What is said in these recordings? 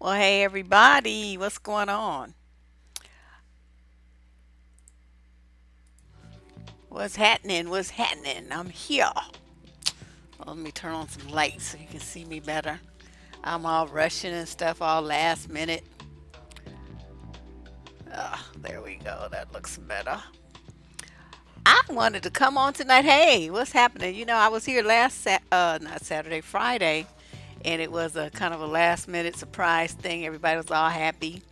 Well, hey everybody, what's going on? What's happening? What's happening? I'm here. Let me turn on some lights so you can see me better. I'm all rushing and stuff all last minute. There we go. That looks better. I wanted to come on tonight. Hey, what's happening? I was here not Saturday, Friday, and it was a kind of a last minute surprise thing. Everybody was all happy.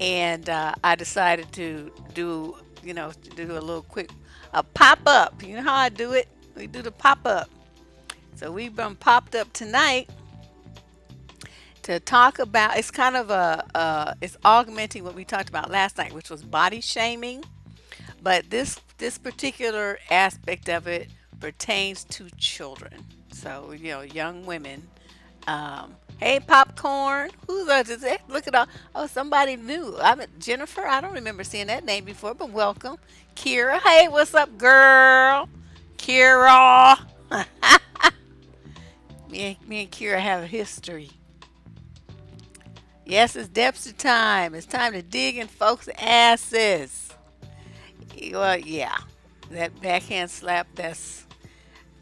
And I decided to do a little quick a pop up. You know how I do it? We do the pop up. So we've been popped up tonight to talk about. It's kind of it's augmenting what we talked about last night, which was body shaming. But this particular aspect of it pertains to children. So young women. Hey, popcorn. Who's that? Is it? Look at all. Oh, somebody new. Jennifer. I don't remember seeing that name before, but welcome. Kira. Hey, what's up, girl? Kira. Me and Kira have a history. Yes, it's Dempster time. It's time to dig in folks' asses. Well, yeah. That backhand slap, that's.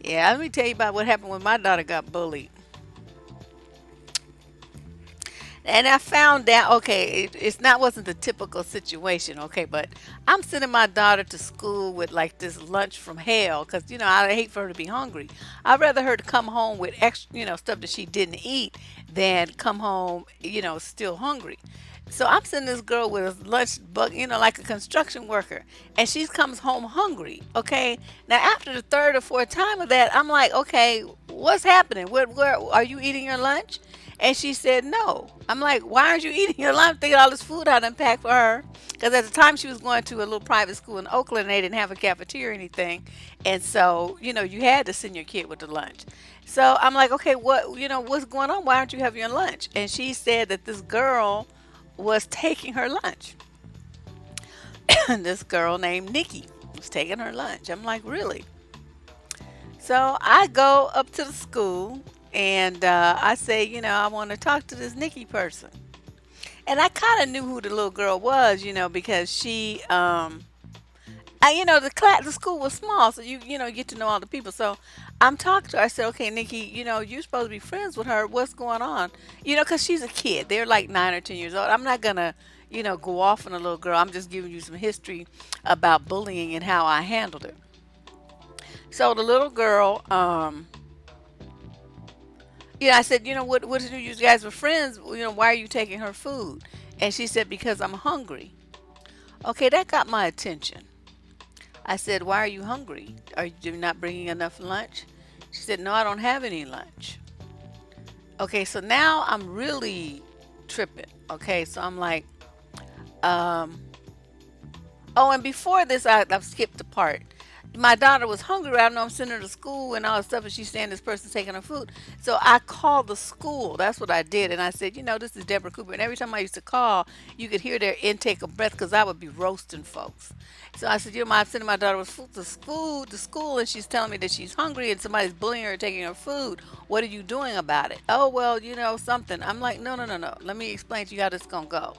Yeah, let me tell you about what happened when my daughter got bullied. And I found out, okay, it's not wasn't the typical situation, okay, but I'm sending my daughter to school with like this lunch from hell because I hate for her to be hungry. I'd rather her to come home with extra, stuff that she didn't eat than come home, still hungry. So I'm sending this girl with a lunch buck, like a construction worker, and she comes home hungry. Okay, now after the third or fourth time of that, I'm like, okay, what's happening? Where are you eating your lunch? And she said no. I'm like, why aren't you eating your lunch? Thinking all this food I done packed for her. Because at the time she was going to a little private school in Oakland and they didn't have a cafeteria or anything. And so, you had to send your kid with the lunch. So I'm like, okay, what's going on? Why aren't you having your lunch? And she said that this girl was taking her lunch. This girl named Nikki was taking her lunch. I'm like, really? So I go up to the school and I say, I want to talk to this Nikki person. And I kind of knew who the little girl was, because the school was small, so you get to know all the people. So I'm talking to her. I said, okay, Nikki, you're supposed to be friends with her. What's going on? Because she's a kid. They're like 9 or 10 years old. I'm not gonna, go off on a little girl. I'm just giving you some history about bullying and how I handled it. So the little girl, I said, what did you guys were friends? Why are you taking her food? And she said, because I'm hungry. Okay, that got my attention. I said, why are you hungry? Are you not bringing enough lunch? She said, no, I don't have any lunch. Okay, so now I'm really tripping. Okay, so I'm like, um, oh, and before this, I've skipped a part. My daughter was hungry. I know I'm sending her to school and all that stuff, and she's saying this person's taking her food. So I called the school. That's what I did. And I said, this is Deborah Cooper. And every time I used to call, you could hear their intake of breath because I would be roasting folks. So I said, I'm sending my daughter with food to school, and she's telling me that she's hungry and somebody's bullying her, taking her food. What are you doing about it? Oh, well, something. I'm like, no, no, no, no. Let me explain to you how this going to go.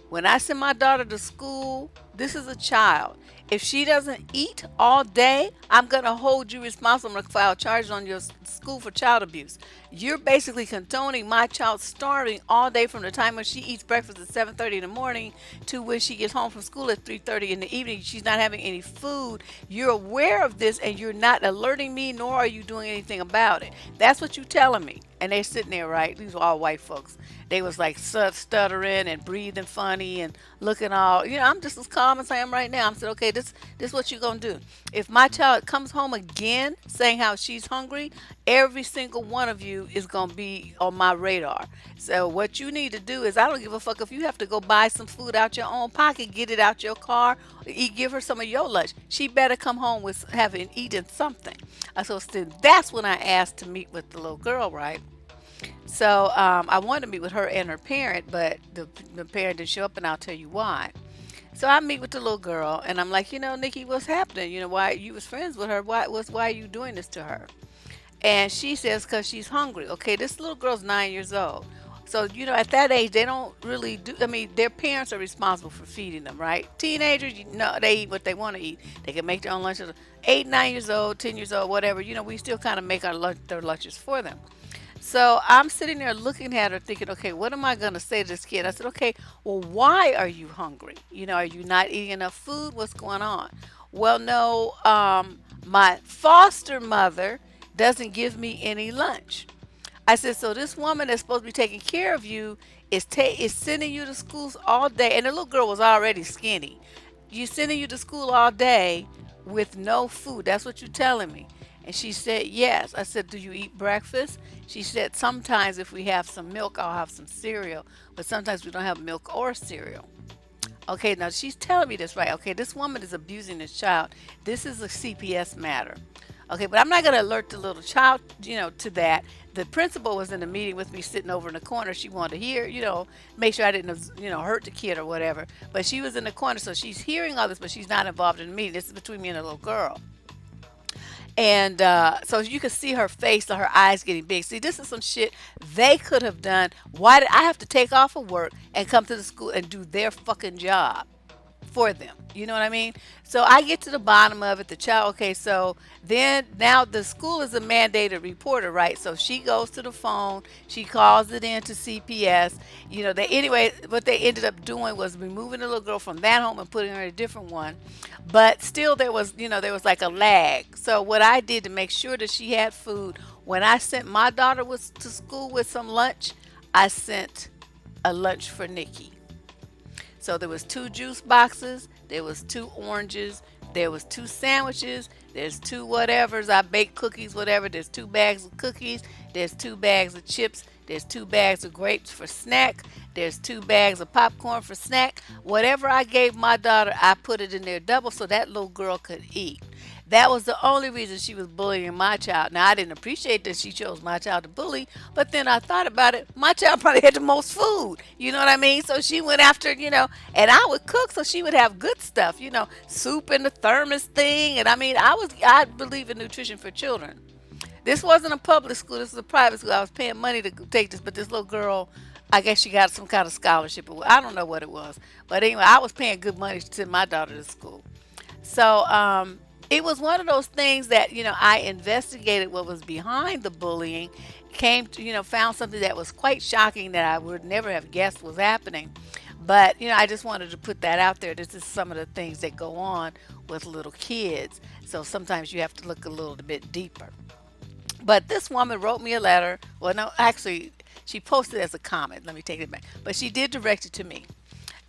When I send my daughter to school, this is a child. If she doesn't eat all day, I'm going to hold you responsible. I'm going to file charges on your school for child abuse. You're basically condoning my child starving all day from the time when she eats breakfast at 7:30 in the morning to when she gets home from school at 3:30 in the evening. She's not having any food. You're aware of this and you're not alerting me, nor are you doing anything about it. That's what you're telling me. And they're sitting there, right? These are all white folks. They was like stuttering and breathing funny and looking all, I'm just as calm as I am right now. I said, okay, this is what you're going to do. If my child comes home again saying how she's hungry, every single one of you is going to be on my radar. So what you need to do is, I don't give a fuck if you have to go buy some food out your own pocket, get it out your car, give her some of your lunch. She better come home with having eaten something. So that's when I asked to meet with the little girl, right? So I wanted to meet with her and her parent, but the parent didn't show up, and I'll tell you why. So I meet with the little girl, and I'm like, Nikki, what's happening? Why you was friends with her? Why are you doing this to her? And she says, because she's hungry. Okay, this little girl's 9 years old. So, at that age, they don't really do, I mean, their parents are responsible for feeding them, right? Teenagers, they eat what they want to eat. They can make their own lunches. 8, 9 years old, 10 years old, whatever, we still kind of make their lunches for them. So I'm sitting there looking at her thinking, okay, what am I going to say to this kid? I said, okay, well, why are you hungry? Are you not eating enough food? What's going on? Well, no, my foster mother doesn't give me any lunch. I said, so this woman that's supposed to be taking care of you is sending you to schools all day. And the little girl was already skinny. You sending you to school all day with no food. That's what you're telling me. And she said, yes. I said, do you eat breakfast? She said, sometimes if we have some milk, I'll have some cereal. But sometimes we don't have milk or cereal. Okay, now she's telling me this, right? Okay, this woman is abusing this child. This is a CPS matter. Okay, but I'm not going to alert the little child, to that. The principal was in the meeting with me sitting over in the corner. She wanted to hear, make sure I didn't, hurt the kid or whatever. But she was in the corner, so she's hearing all this, but she's not involved in the meeting. This is between me and the little girl. And so you can see her face or her eyes getting big. See, this is some shit they could have done. Why did I have to take off of work and come to the school and do their fucking job for them? You know what I mean? So I get to the bottom of it. The child, okay, so then now the school is a mandated reporter, right? So she goes to the phone, she calls it in to CPS. Anyway, what they ended up doing was removing the little girl from that home and putting her in a different one. But still, there was like a lag. So what I did to make sure that she had food, when I sent my daughter to school with some lunch, I sent a lunch for Nikki. So there was 2 juice boxes, there was 2 oranges, there was 2 sandwiches, there's 2 whatevers. I baked cookies, whatever. There's 2 bags of cookies, there's 2 bags of chips, there's 2 bags of grapes for snack, there's 2 bags of popcorn for snack. Whatever I gave my daughter, I put it in there double so that little girl could eat. That was the only reason she was bullying my child. Now, I didn't appreciate that she chose my child to bully, but then I thought about it. My child probably had the most food. You know what I mean? So she went after, and I would cook so she would have good stuff, soup in the thermos thing. And I mean, I believe in nutrition for children. This wasn't a public school. This was a private school. I was paying money to take this, but this little girl, I guess she got some kind of scholarship. I don't know what it was. But anyway, I was paying good money to send my daughter to school. So it was one of those things that, I investigated what was behind the bullying, came to, found something that was quite shocking that I would never have guessed was happening. But, I just wanted to put that out there. This is some of the things that go on with little kids. So sometimes you have to look a little bit deeper. But this woman wrote me a letter. Well, no, actually, she posted it as a comment. Let me take it back. But she did direct it to me.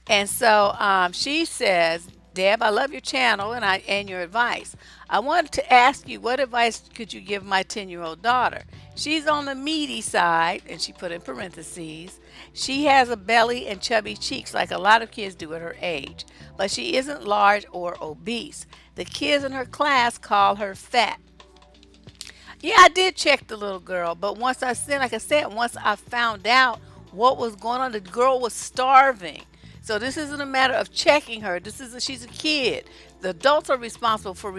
And so she says, Deb, I love your channel and your advice. I wanted to ask you, what advice could you give my 10-year-old daughter? She's on the meaty side, and she put in parentheses. She has a belly and chubby cheeks like a lot of kids do at her age, but she isn't large or obese. The kids in her class call her fat. Yeah, I did check the little girl, but like I said, once I found out what was going on, the girl was starving. So this isn't a matter of checking her. She's a kid. The adults are responsible for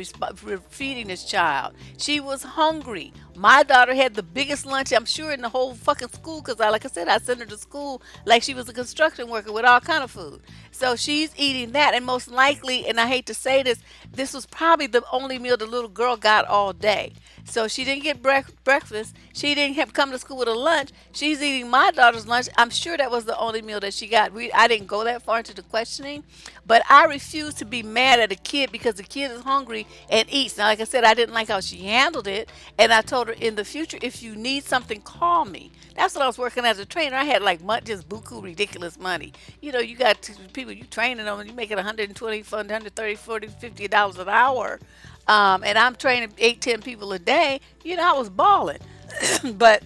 feeding this child. She was hungry. My daughter had the biggest lunch, I'm sure, in the whole fucking school because, like I said, I sent her to school like she was a construction worker with all kind of food. So she's eating that, and most likely, and I hate to say this, this was probably the only meal the little girl got all day. So she didn't get breakfast. She didn't have come to school with a lunch. She's eating my daughter's lunch. I'm sure that was the only meal that she got. I didn't go that far into the questioning, but I refuse to be mad at a kid because the kid is hungry and eats. Now, like I said, I didn't like how she handled it, and I told her in the future, if you need something, call me. That's what I was working as a trainer. I had like just buku ridiculous money. You got people you training them and you make it 120, 130, 40, $50 an hour. And I'm training 8, 10 people a day. I was balling. But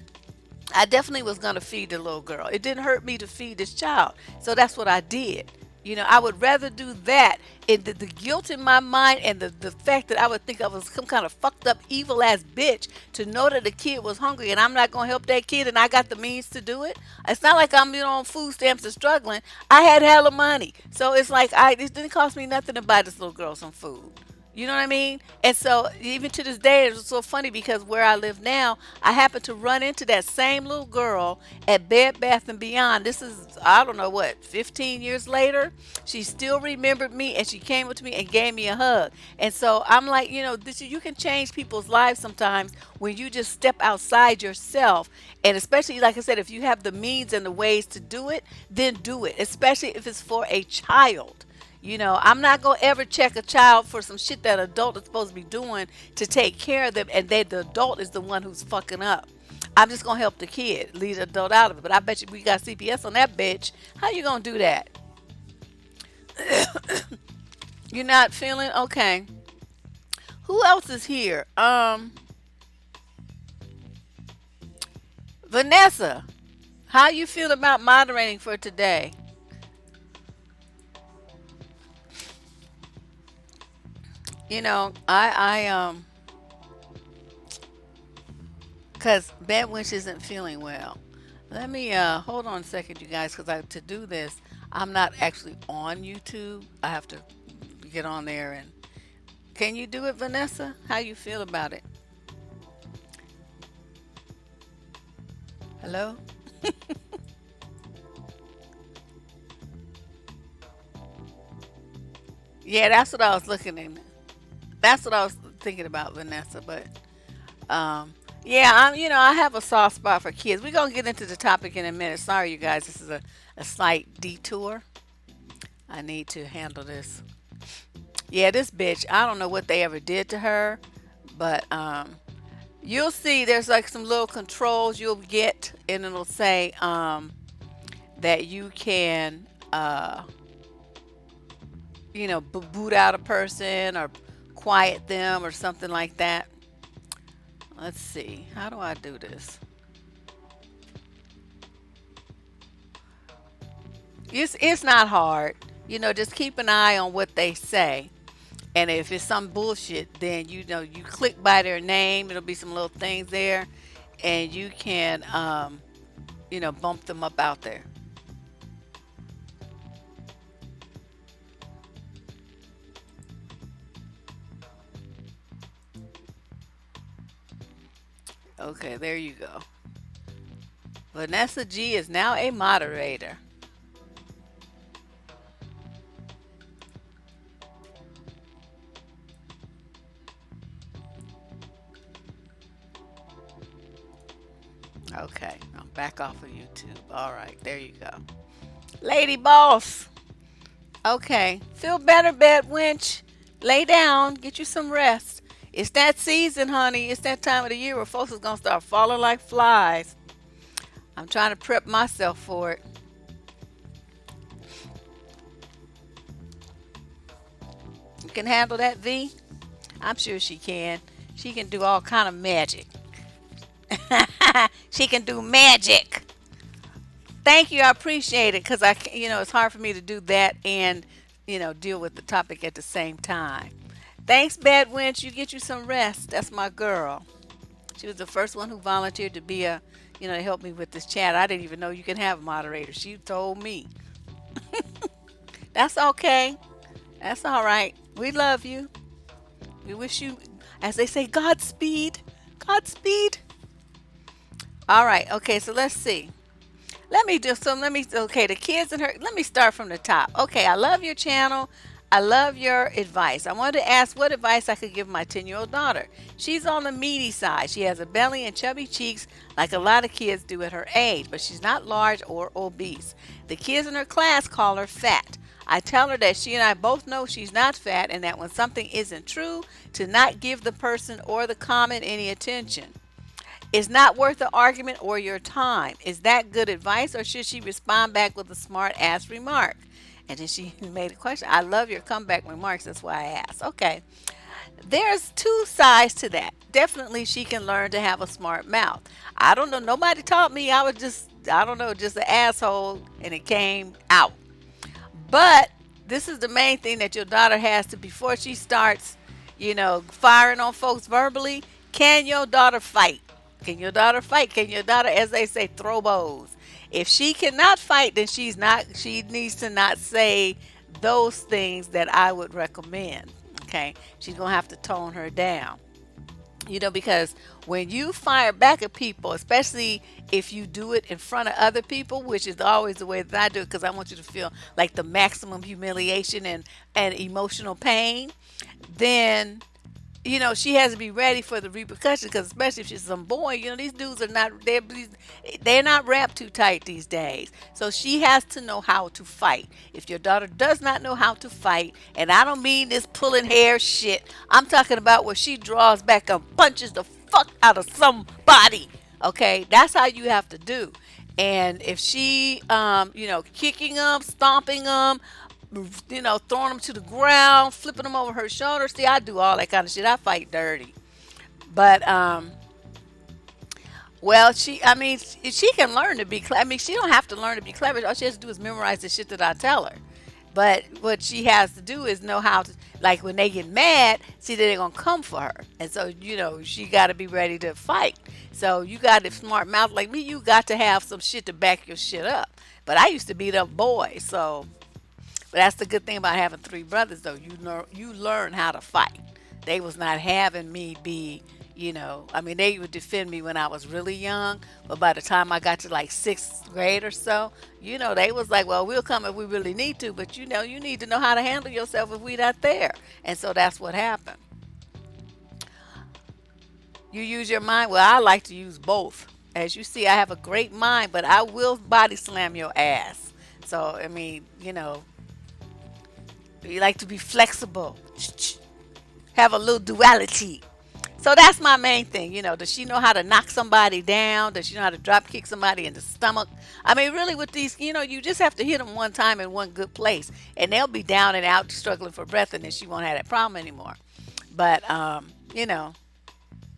I definitely was going to feed the little girl. It didn't hurt me to feed this child. So that's what I did. I would rather do that. And the guilt in my mind and the fact that I would think I was some kind of fucked up, evil ass bitch to know that the kid was hungry and I'm not going to help that kid and I got the means to do it. It's not like I'm on food stamps and struggling. I had hella money. So it's like it didn't cost me nothing to buy this little girl some food. You know what I mean? And so even to this day, it's so funny because where I live now, I happen to run into that same little girl at Bed Bath and Beyond. This is, I don't know what, 15 years later. She still remembered me and she came up to me and gave me a hug. And so I'm like, this, you can change people's lives sometimes when you just step outside yourself. And especially, like I said, if you have the means and the ways to do it, then do it, especially if it's for a child. I'm not gonna ever check a child for some shit that an adult is supposed to be doing to take care of them, and the adult is the one who's fucking up. I'm just gonna help the kid, leave the adult out of it. But I bet you we got CPS on that bitch. How you gonna do that? You're not feeling okay. Who else is here? Vanessa. How you feel about moderating for today? I because Bedwitch isn't feeling well. Let me hold on a second, you guys, because to do this, I'm not actually on YouTube. I have to get on there and. Can you do it, Vanessa? How you feel about it? Hello? Yeah, that's what I was looking at. That's what I was thinking about, Vanessa. But um, yeah, I have a soft spot for kids. We're gonna get into the topic in a minute. Sorry, you guys. This is a slight detour. I need to handle this. Yeah, this bitch. I don't know what they ever did to her, but you'll see. There's like some little controls you'll get, and it'll say that you can, boot out a person or quiet them or something like that. Let's see. How do I do this? It's not hard. Just keep an eye on what they say. And if it's some bullshit, then you click by their name. It'll be some little things there, and you can bump them up out there. Okay, there you go. Vanessa G is now a moderator. Okay, I'm back off of YouTube. All right, there you go. Lady Boss. Okay, feel better, bed winch. Lay down, get you some rest. It's that season, honey. It's that time of the year where folks is gonna start falling like flies. I'm trying to prep myself for it. You can handle that, V? I'm sure she can. She can do all kind of magic. She can do magic. Thank you. I appreciate it because it's hard for me to do that and, deal with the topic at the same time. Thanks, Bad Winch. You get you some rest. That's my girl. She was the first one who volunteered to be to help me with this chat. I didn't even know you can have a moderator. She told me. That's okay. That's all right. We love you. We wish you, as they say, Godspeed. Godspeed. All right. Okay. So let's see. Okay, the kids and her, let me start from the top. Okay, I love your channel. I love your advice. I wanted to ask what advice I could give my 10-year-old daughter. She's on the meaty side. She has a belly and chubby cheeks like a lot of kids do at her age, but she's not large or obese. The kids in her class call her fat. I tell her that she and I both know she's not fat and that when something isn't true, to not give the person or the comment any attention. It's not worth the argument or your time. Is that good advice or should she respond back with a smart ass remark? And then she made a question. I love your comeback remarks. That's why I asked. Okay. There's two sides to that. Definitely she can learn to have a smart mouth. I don't know. Nobody taught me. I was just, I don't know, just an asshole and it came out. But this is the main thing that your daughter has to, before she starts, firing on folks verbally. Can your daughter fight? Can your daughter fight? Can your daughter, as they say, throw bows? If she cannot fight, then she needs to not say those things that I would recommend. Okay, she's gonna have to tone her down. Because when you fire back at people, especially if you do it in front of other people, which is always the way that I do it, because I want you to feel like the maximum humiliation and emotional pain, then she has to be ready for the repercussions, because especially if she's some boy, these dudes are not, they're not wrapped too tight these days. So she has to know how to fight. If your daughter does not know how to fight, and I don't mean this pulling hair shit, I'm talking about where she draws back and punches the fuck out of somebody. Okay, that's how you have to do. And if she, kicking them, stomping them, throwing them to the ground, flipping them over her shoulder. See, I do all that kind of shit. I fight dirty. But well, I mean, she can learn to be clever. I mean, she don't have to learn to be clever. All she has to do is memorize the shit that I tell her. But what she has to do is know how to, like, when they get mad, see that they're gonna come for her, and so she got to be ready to fight. So you got a smart mouth like me. You got to have some shit to back your shit up. But I used to beat up boys, so. But that's the good thing about having three brothers, though. You learn how to fight. They was not having me be, I mean, they would defend me when I was really young, but by the time I got to like sixth grade or so, they was like, well, we'll come if we really need to, but you need to know how to handle yourself if we not there. And so that's what happened. You use your mind. Well, I like to use both. As you see, I have a great mind, but I will body slam your ass. So, I mean, you like to be flexible, have a little duality. So that's my main thing. Does she know how to knock somebody down? Does she know how to drop kick somebody in the stomach? I mean, really, with these, you just have to hit them one time in one good place, and they'll be down and out struggling for breath, and then she won't have that problem anymore. But,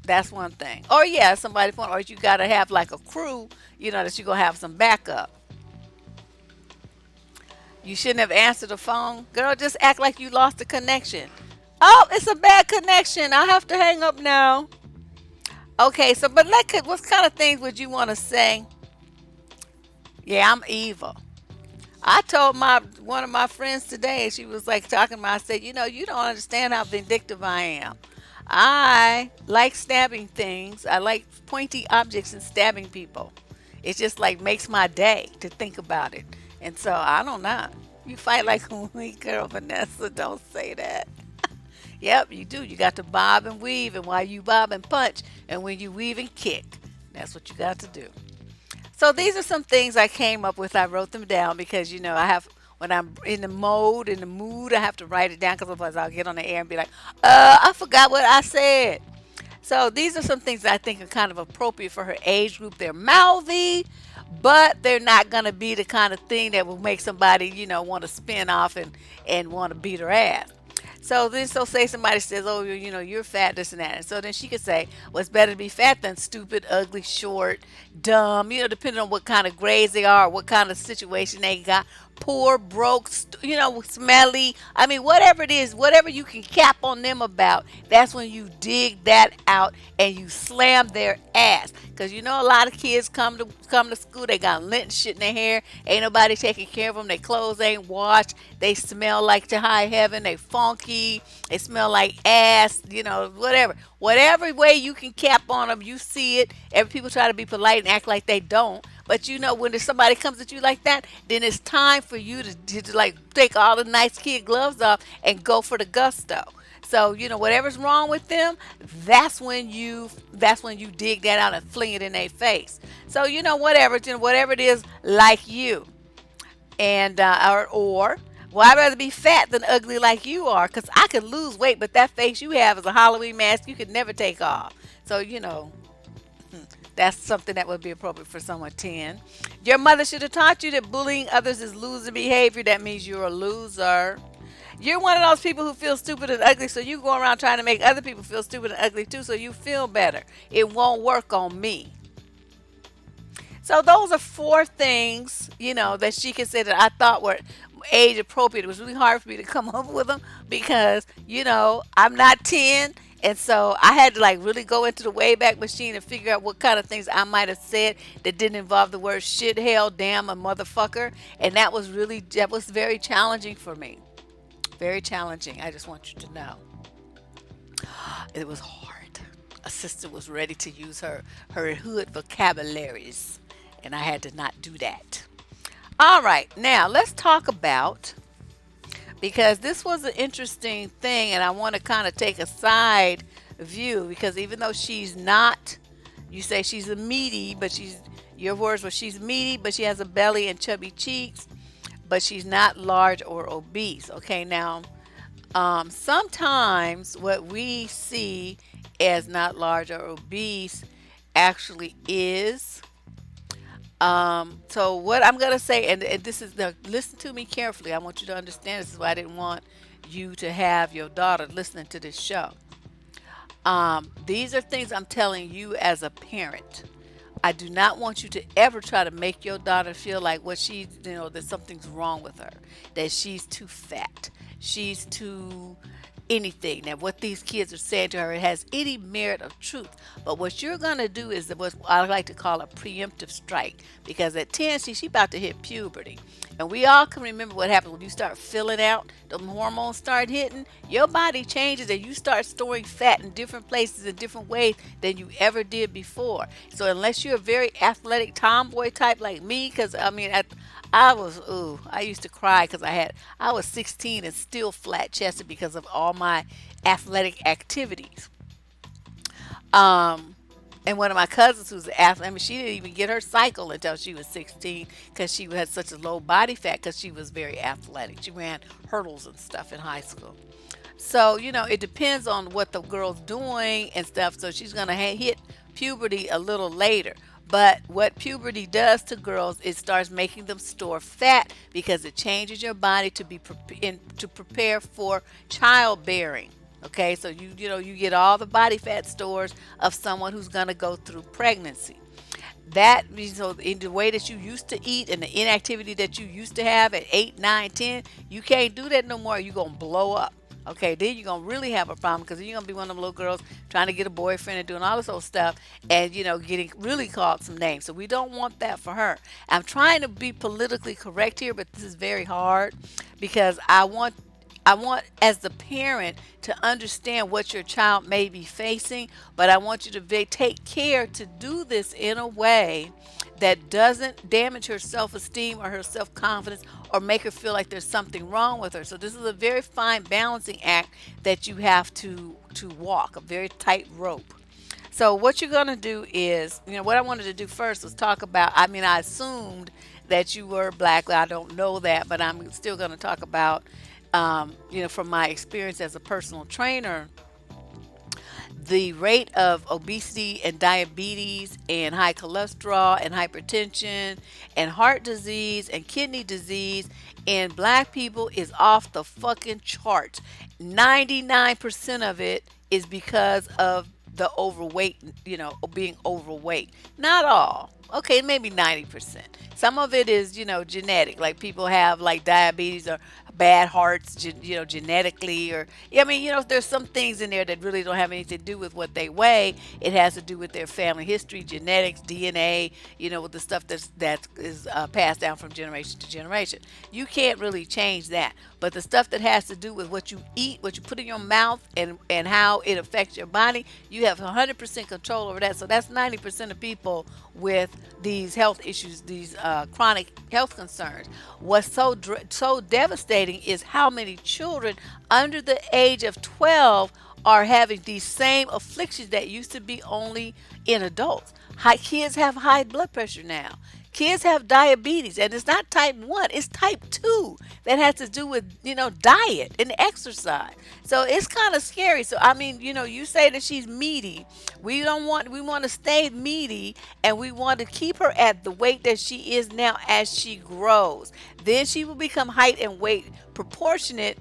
that's one thing. Or, yeah, somebody, or you got to have like a crew, that you're going to have some backup. You shouldn't have answered the phone. Girl, just act like you lost the connection. Oh, it's a bad connection. I have to hang up now. Okay, so, but what kind of things would you want to say? Yeah, I'm evil. I told one of my friends today, she was like talking about, I said, you don't understand how vindictive I am. I like stabbing things. I like pointy objects and stabbing people. It just like makes my day to think about it. And so I don't know. You fight like a weak girl, Vanessa. Don't say that. Yep, you do. You got to bob and weave, and while you bob and punch, and when you weave and kick, that's what you got to do. So these are some things I came up with. I wrote them down because I have, when I'm in the mood, I have to write it down because otherwise I'll get on the air and be like, I forgot what I said. So these are some things that I think are kind of appropriate for her age group. They're mouthy, but they're not going to be the kind of thing that will make somebody, want to spin off and want to beat her ass. So say somebody says, oh, you're fat, this and that. And so then she could say, well, it's better to be fat than stupid, ugly, short, dumb, depending on what kind of grades they are, what kind of situation they got, poor, broke, smelly. I mean, whatever it is, whatever you can cap on them about, that's when you dig that out and you slam their ass. Because a lot of kids come to school, they got lint and shit in their hair, ain't nobody taking care of them, their clothes ain't washed, they smell like to high heaven, they funky, they smell like ass, whatever way you can cap on them, you see it. Every people try to be polite and act like they don't. But when there's somebody comes at you like that, then it's time for you to like take all the nice kid gloves off and go for the gusto. So whatever's wrong with them, that's when you dig that out and fling it in their face. So whatever it is, like you, and or well, I'd rather be fat than ugly like you are, because I could lose weight, but that face you have is a Halloween mask you could never take off. So that's something that would be appropriate for someone 10. Your mother should have taught you that bullying others is loser behavior. That means you're a loser. You're one of those people who feel stupid and ugly, so you go around trying to make other people feel stupid and ugly too, so you feel better. It won't work on me. So those are 4 things, that she could say that I thought were age appropriate. It was really hard for me to come up with them because, I'm not 10. And so I had to like really go into the Wayback Machine and figure out what kind of things I might have said that didn't involve the word shit, hell, damn, a motherfucker. And that was very challenging for me. Very challenging. I just want you to know. It was hard. A sister was ready to use her hood vocabularies, and I had to not do that. All right, now let's talk about, because this was an interesting thing, and I want to kind of take a side view, because even though she's not, you say she's a meaty, but she's, your words were she's meaty, but she has a belly and chubby cheeks, but she's not large or obese. Okay, now sometimes what we see as not large or obese actually is. So what I'm gonna say, and this is the, listen to me carefully. I want you to understand. This is why I didn't want you to have your daughter listening to this show. These are things I'm telling you as a parent. I do not want you to ever try to make your daughter feel like what she, that something's wrong with her, that she's too fat, she's too anything. Now, what these kids are saying to her, it has any merit of truth. But what you're going to do is what I like to call a preemptive strike. Because at 10, see, she about to hit puberty. And we all can remember what happens when you start filling out, the hormones start hitting, your body changes and you start storing fat in different places in different ways than you ever did before. So unless you're a very athletic tomboy type like me, because I mean, I used to cry because I was 16 and still flat chested because of all my athletic activities. Um, and one of my cousins who's an athlete, I mean, she didn't even get her cycle until she was 16 because she had such a low body fat because she was very athletic. She ran hurdles and stuff in high school. So, it depends on what the girl's doing and stuff. So she's going to hit puberty a little later. But what puberty does to girls, it starts making them store fat because it changes your body to to prepare for childbearing. Okay, so you get all the body fat stores of someone who's going to go through pregnancy. That means, so in the way that you used to eat and the inactivity that you used to have at 8, 9, 10, you can't do that no more. You're going to blow up. Okay, then you're going to really have a problem because you're going to be one of them little girls trying to get a boyfriend and doing all this old stuff and, getting really called some names. So we don't want that for her. I'm trying to be politically correct here, but this is very hard because I want as the parent to understand what your child may be facing, but I want you to take care to do this in a way that doesn't damage her self-esteem or her self-confidence or make her feel like there's something wrong with her. So this is a very fine balancing act that you have to walk, a very tight rope. So what you're going to do is, what I wanted to do first was talk about, I mean, I assumed that you were black. I don't know that, but I'm still going to talk about, from my experience as a personal trainer, the rate of obesity and diabetes and high cholesterol and hypertension and heart disease and kidney disease in black people is off the fucking charts. 99% of it is because of the overweight, being overweight. Not all. Okay, maybe 90%. Some of it is, genetic. Like people have like diabetes or bad hearts, genetically, or yeah, I mean, there's some things in there that really don't have anything to do with what they weigh. It has to do with their family history, genetics, DNA, with the stuff that is passed down from generation to generation. You can't really change that. But the stuff that has to do with what you eat, what you put in your mouth, and how it affects your body, you have 100% control over that. So that's 90% of people with these health issues, these chronic health concerns. What's so devastating is how many children under the age of 12 are having these same afflictions that used to be only in adults. Kids have high blood pressure now. Kids have diabetes, and it's not type 1, it's type 2 that has to do with, diet and exercise. So it's kind of scary. So, I mean, you say that she's meaty. We want to stay meaty, and we want to keep her at the weight that she is now as she grows. Then she will become height and weight proportionate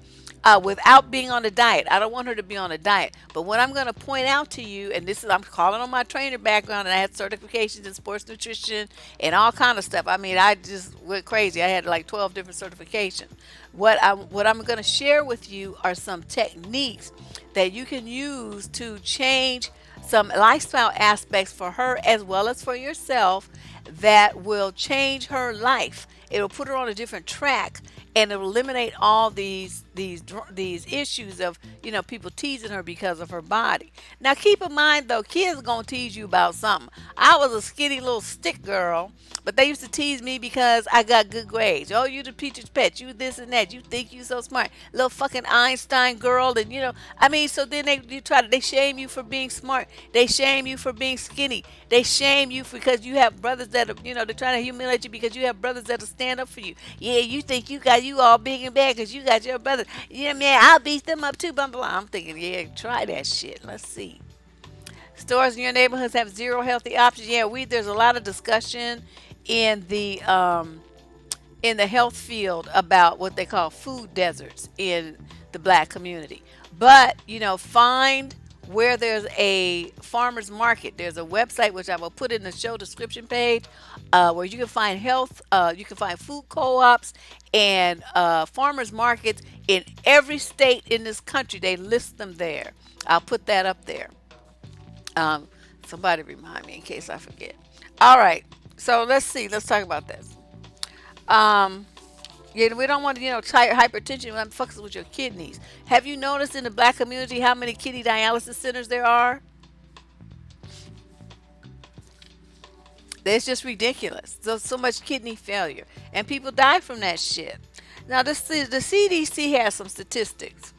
without being on a diet. I don't want her to be on a diet. But what I'm going to point out to you, and this is, I'm calling on my trainer background, and I had certifications in sports nutrition and all kind of stuff. I mean, I just went crazy. I had like 12 different certifications. What I'm going to share with you are some techniques that you can use to change some lifestyle aspects for her as well as for yourself that will change her life. It'll put her on a different track and it'll eliminate all these issues of people teasing her because of her body. Now keep in mind though, kids are gonna tease you about something. I was a skinny little stick girl, but they used to tease me because I got good grades. Oh, you the teacher's pet, you this and that, you think you so smart, little fucking Einstein girl. And I mean, so then they shame you for being smart, they shame you for being skinny, they shame you because you have brothers that are, they're trying to humiliate you because you have brothers that'll stand up for you. Yeah, you think you all big and bad because you got your brothers. Yeah, man, I'll beat them up too, blah, blah, blah. I'm thinking, yeah, try that shit. Let's see. Stores in your neighborhoods have zero healthy options. Yeah, there's a lot of discussion in the health field about what they call food deserts in the black community. But, find where there's a farmer's market. There's a website which I will put in the show description page where you can find you can find food co-ops and farmers markets in every state in this country. They list them there. I'll put that up there. Um, Somebody remind me in case I forget. All right. So let's see. Let's talk about this. Um, Yeah, we don't want to, hypertension when fucks with your kidneys. Have you noticed in the black community how many kidney dialysis centers there are? It's just ridiculous. So much kidney failure, and people die from that shit. Now, the CDC has some statistics.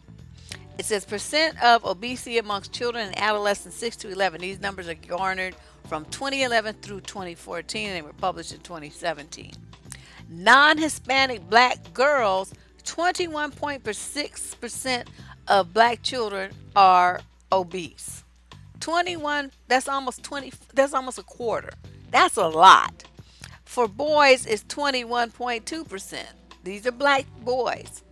It says percent of obesity amongst children and adolescents 6 to 11. These numbers are garnered from 2011 through 2014, and they were published in 2017. Non-Hispanic black girls, 21.6% of black children are obese. 21, that's almost 20, that's almost a quarter. That's a lot. For boys, it's 21.2%. These are black boys.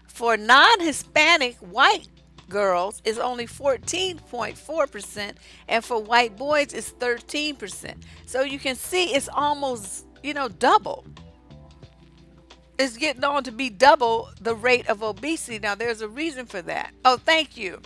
For non-Hispanic white girls, it's only 14.4%, and for white boys, it's 13%. So you can see it's almost, double. It's getting on to be double the rate of obesity. Now, there's a reason for that. Oh, thank you.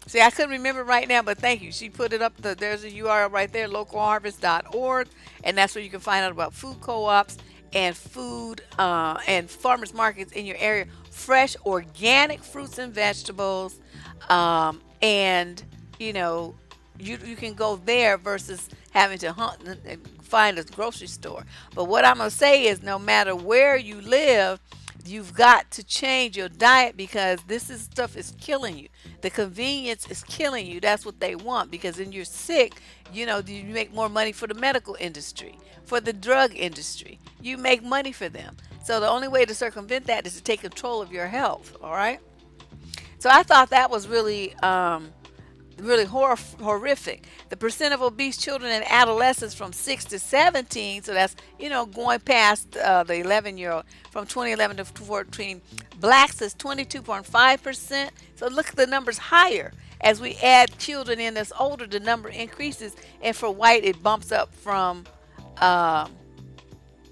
See, I couldn't remember right now, but thank you. She put it up. There's a URL right there, localharvest.org, and that's where you can find out about food co-ops and food and farmers markets in your area. Fresh, organic fruits and vegetables, and you can go there versus having to hunt and find a grocery store. But what I'm gonna say is, no matter where you live, you've got to change your diet because stuff is killing you. The convenience is killing you. That's what they want because when you're sick, you make more money for the medical industry, for the drug industry. You make money for them. So the only way to circumvent that is to take control of your health. All right. So I thought that was really horrific. The percent of obese children and adolescents from 6 to 17, so that's, going past the 11-year-old, from 2011 to 14. Blacks is 22.5%. So look at the numbers higher. As we add children in that's older, the number increases. And for white, it bumps up from, to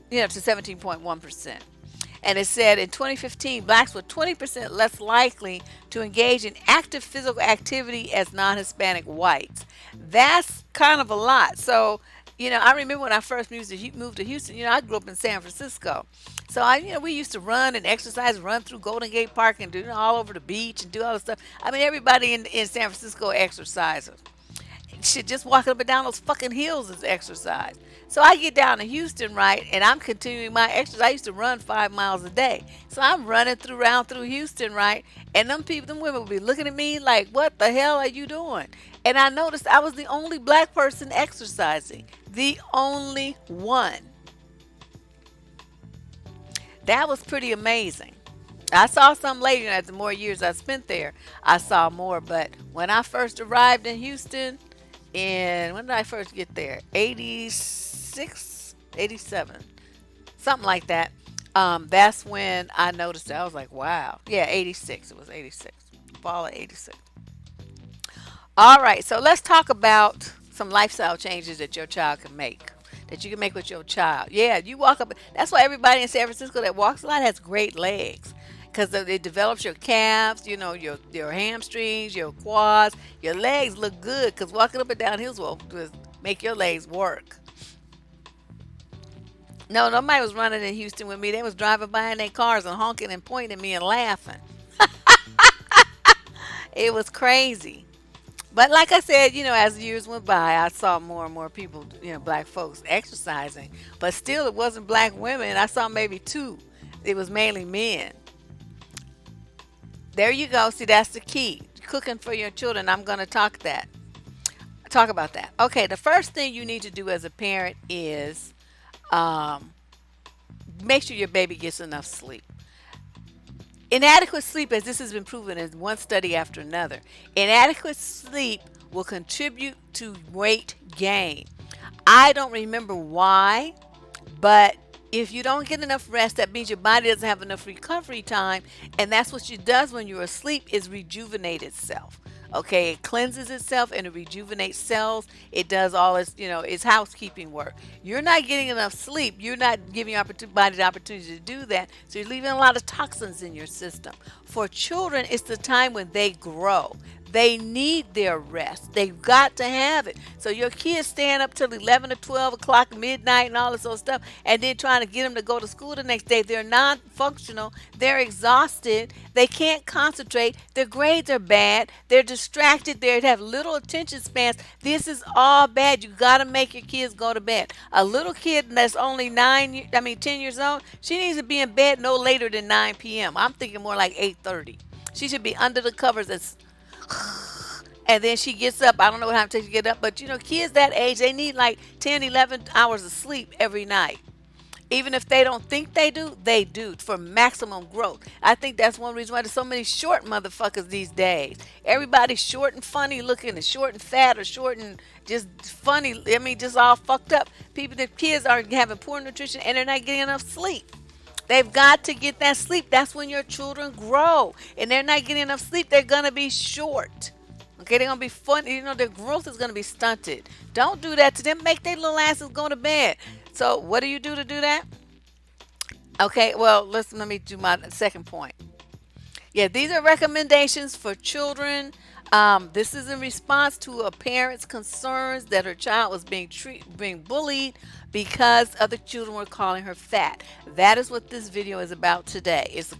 17.1%. And it said in 2015, blacks were 20% less likely to engage in active physical activity as non-Hispanic whites. That's kind of a lot. So, I remember when I first moved to Houston, I grew up in San Francisco. So we used to run and exercise, run through Golden Gate Park and do all over the beach and do all this stuff. I mean, everybody in San Francisco exercises. Shit, just walking up and down those fucking hills is exercise. So I get down to Houston, right, and I'm continuing my exercise. I used to run 5 miles a day. So I'm running around through Houston, right, and them women would be looking at me like, what the hell are you doing? And I noticed I was the only black person exercising. The only one. That was pretty amazing. I saw some later, and as the more years I spent there, I saw more. But when I first arrived in Houston, when did I first get there? 86, 87, something like that. That's when I noticed it. I was like, wow. Yeah, 86. It was 86. Fall of 86. All right, so let's talk about some lifestyle changes that your child can make. That you can make with your child. Yeah, you walk up. That's why everybody in San Francisco that walks a lot has great legs. Because it develops your calves, your hamstrings, your quads. Your legs look good because walking up and down hills will just make your legs work. No, nobody was running in Houston with me. They was driving by in their cars and honking and pointing at me and laughing. It was crazy. But like I said, as the years went by, I saw more and more people, black folks exercising. But still, it wasn't black women. I saw maybe two. It was mainly men. There you go. See, that's the key. Cooking for your children. I'm going to talk about that. Okay, the first thing you need to do as a parent is um, make sure your baby gets enough sleep. Inadequate sleep, as this has been proven in one study after another, inadequate sleep will contribute to weight gain. I don't remember why, but if you don't get enough rest, that means your body doesn't have enough recovery time, and that's what it does when you're asleep is rejuvenate itself. Okay, it cleanses itself and it rejuvenates cells. It does all its housekeeping work. You're not getting enough sleep. You're not giving your body the opportunity to do that. So you're leaving a lot of toxins in your system. For children, it's the time when they grow. They need their rest. They've got to have it. So your kids staying up till 11 or 12 o'clock, midnight, and all this sort of stuff, and then trying to get them to go to school the next day. They're not functional. They're exhausted. They can't concentrate. Their grades are bad. They're distracted. They have little attention spans. This is all bad. You got to make your kids go to bed. A little kid that's only 10 years old, she needs to be in bed no later than 9 p.m. I'm thinking more like 8:30. She should be under the covers and then she gets up. I don't know what time it takes to get up, but kids that age, they need like 10, 11 hours of sleep every night. Even if they don't think they do for maximum growth. I think that's one reason why there's so many short motherfuckers these days. Everybody's short and funny looking and short and fat or short and just funny. I mean, just all fucked up. The kids are having poor nutrition and they're not getting enough sleep. They've got to get that sleep. That's when your children grow. And they're not getting enough sleep. They're going to be short. Okay, they're going to be funny. Their growth is going to be stunted. Don't do that to them. Make their little asses go to bed. So what do you do to do that? Okay, well, let me do my second point. Yeah, these are recommendations for children. This is in response to a parent's concerns that her child was being bullied because other children were calling her fat. That is what this video is about today. It's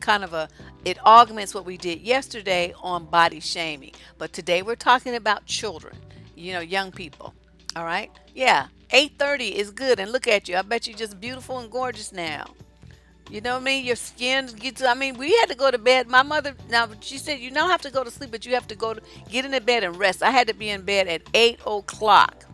it augments what we did yesterday on body shaming. But today we're talking about children, young people. All right? Yeah, 8:30 is good. And look at you. I bet you're just beautiful and gorgeous now. You know what I mean? Your skin gets. I mean, we had to go to bed. My mother, now she said, you don't have to go to sleep, but you have to get in the bed and rest. I had to be in bed at 8 o'clock.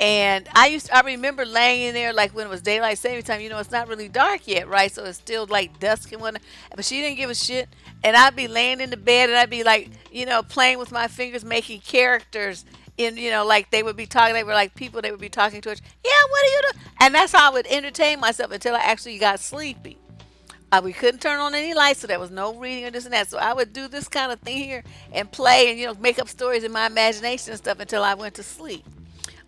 And I remember laying in there like when it was daylight saving time. It's not really dark yet, right? So it's still like dusk and whatnot. But she didn't give a shit. And I'd be laying in the bed and I'd be like, playing with my fingers, making characters. Like they would be talking, they were like people they would be talking to. Yeah, what are you doing? And that's how I would entertain myself until I actually got sleepy. We couldn't turn on any lights, so there was no reading or this and that. So I would do this kind of thing here and play and make up stories in my imagination and stuff until I went to sleep.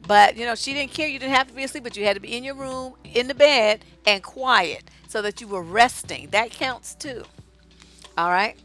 But she didn't care. You didn't have to be asleep, but you had to be in your room, in the bed, and quiet so that you were resting. That counts too. All right.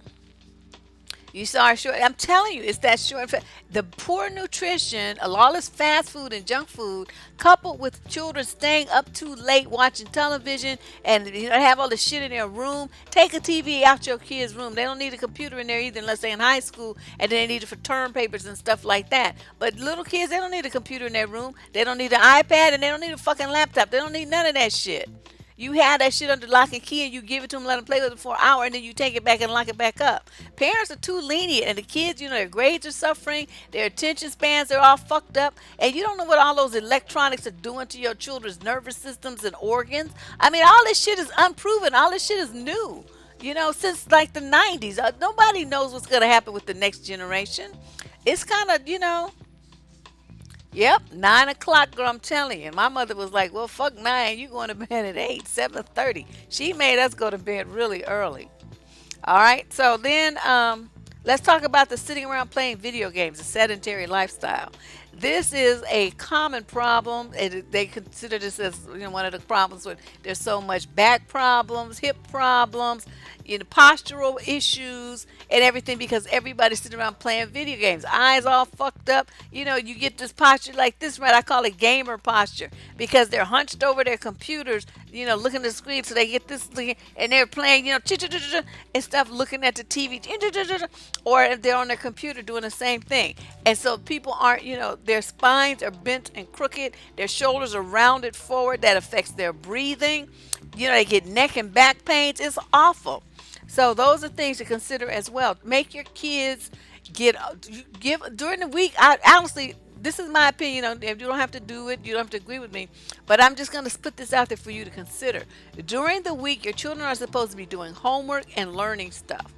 You saw her short. I'm telling you, it's that short. The poor nutrition, all this fast food and junk food, coupled with children staying up too late watching television and have all the shit in their room. Take a TV out your kid's room. They don't need a computer in there either unless they're in high school and then they need it for term papers and stuff like that. But little kids, they don't need a computer in their room. They don't need an iPad and they don't need a fucking laptop. They don't need none of that shit. You have that shit under lock and key and you give it to them, let them play with it for an hour, and then you take it back and lock it back up. Parents are too lenient, and the kids, their grades are suffering, their attention spans are all fucked up, and you don't know what all those electronics are doing to your children's nervous systems and organs. I mean, all this shit is unproven. All this shit is new, since like the 90s. Nobody knows what's going to happen with the next generation. It's kind of. Yep, 9 o'clock, girl, I'm telling you. My mother was like, well, fuck 9, you going to bed at 8, 7:30. She made us go to bed really early. All right, so then let's talk about the sitting around playing video games, the sedentary lifestyle. this is a common problem. They consider this as, one of the problems with there's so much back problems, hip problems, postural issues and everything because everybody's sitting around playing video games. Eyes all fucked up. You get this posture like this, right? I call it gamer posture because they're hunched over their computers, looking at the screen, so they get this thing and they're playing, and stuff, looking at the TV, or if they're on their computer doing the same thing. And so people aren't, their spines are bent and crooked, their shoulders are rounded forward. That affects their breathing. They get neck and back pains. It's awful. So those are things to consider as well. Make your kids give during the week. I honestly, this is my opinion. If you don't have to do it, you don't have to agree with me. But I'm just going to put this out there for you to consider. During the week, your children are supposed to be doing homework and learning stuff.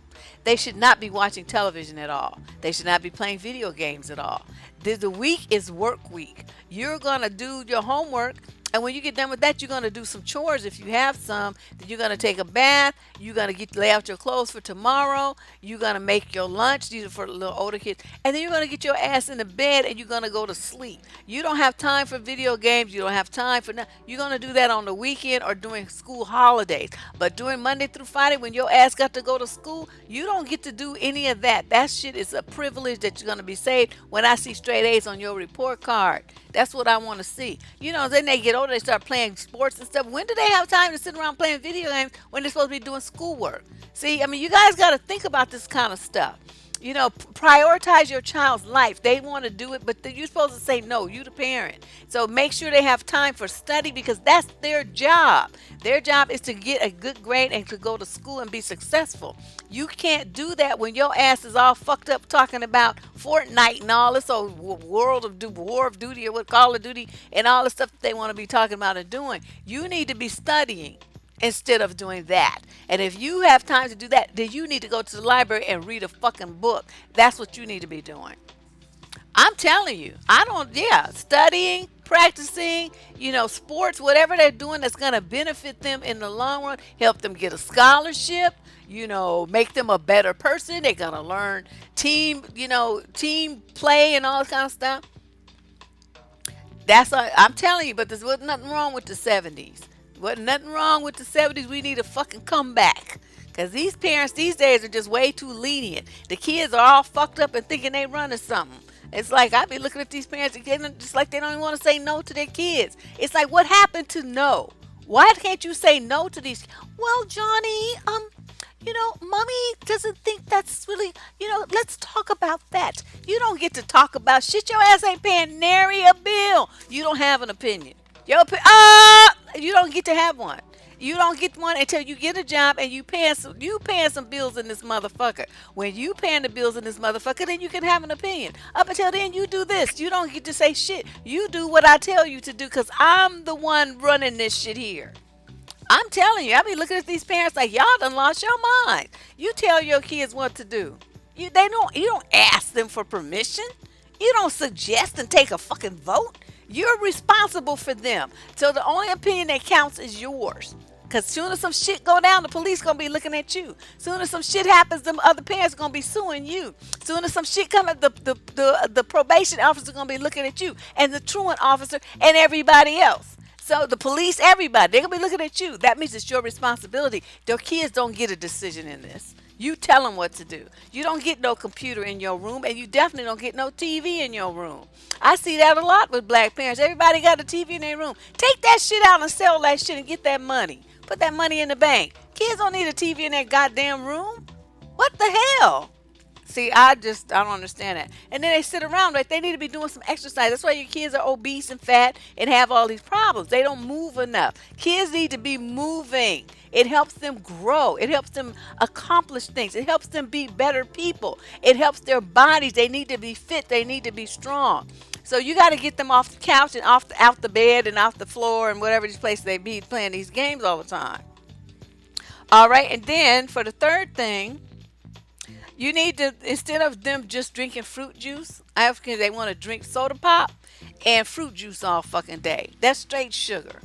They should not be watching television at all. They should not be playing video games at all. The week is work week. You're going to do your homework. And when you get done with that, you're going to do some chores if you have some. Then you're going to take a bath. You're going to lay out your clothes for tomorrow. You're going to make your lunch. These are for the little older kids. And then you're going to get your ass in the bed and you're going to go to sleep. You don't have time for video games. You don't have time for nothing. You're going to do that on the weekend or during school holidays. But during Monday through Friday, when your ass got to go to school, you don't get to do any of that. That shit is a privilege that you're going to be saved when I see straight A's on your report card. That's what I want to see. Then they get older, they start playing sports and stuff. When do they have time to sit around playing video games when they're supposed to be doing schoolwork? See, you guys got to think about this kind of stuff. Prioritize your child's life. They want to do it, but you're supposed to say no. You the parent. So make sure they have time for study because that's their job. Their job is to get a good grade and to go to school and be successful. You can't do that when your ass is all fucked up talking about Fortnite and all this old War of Duty or what Call of Duty and all the stuff that they want to be talking about and doing. You need to be studying instead of doing that. And if you have time to do that, then you need to go to the library and read a fucking book. That's what you need to be doing. I'm telling you, studying, practicing, sports, whatever they're doing that's going to benefit them in the long run, help them get a scholarship, make them a better person. They're going to learn team play and all this kind of stuff. I'm telling you, but there's nothing wrong with the 70s. Wasn't nothing wrong with the 70s. We need a fucking comeback. Because these parents these days are just way too lenient. The kids are all fucked up and thinking they running something. It's like I be looking at these parents again, just like they don't even want to say no to their kids. It's like, what happened to no? Why can't you say no to these? Well, Johnny, mommy doesn't think that's really, let's talk about that. You don't get to talk about shit. Your ass ain't paying nary a bill. You don't have an opinion. You don't get to have one. You don't get one until you get a job and you paying some bills in this motherfucker. When you paying the bills in this motherfucker, then you can have an opinion. Up until then, you do this. You don't get to say shit. You do what I tell you to do because I'm the one running this shit here. I'm telling you, I be looking at these parents like y'all done lost your mind. You tell your kids what to do. You don't ask them for permission. You don't suggest and take a fucking vote. You're responsible for them. So the only opinion that counts is yours. Because soon as some shit go down, the police going to be looking at you. Soon as some shit happens, them other parents going to be suing you. Soon as some shit comes, the probation officer going to be looking at you. And the truant officer and everybody else. So the police, everybody, they're going to be looking at you. That means it's your responsibility. Their kids don't get a decision in this. You tell them what to do. You don't get no computer in your room, and you definitely don't get no TV in your room. I see that a lot with black parents. Everybody got a TV in their room. Take that shit out and sell that shit and get that money. Put that money in the bank. Kids don't need a TV in their goddamn room. What the hell? See, I don't understand that. And then they sit around like they need to be doing some exercise. That's why your kids are obese and fat and have all these problems. They don't move enough. Kids need to be moving. It helps them grow. It helps them accomplish things. It helps them be better people. It helps their bodies. They need to be fit. They need to be strong. So you got to get them off the couch and out the bed and off the floor and whatever these places they be playing these games all the time. All right. And then for the third thing, you need to, instead of them just drinking fruit juice, they want to drink soda pop and fruit juice all fucking day. That's straight sugar.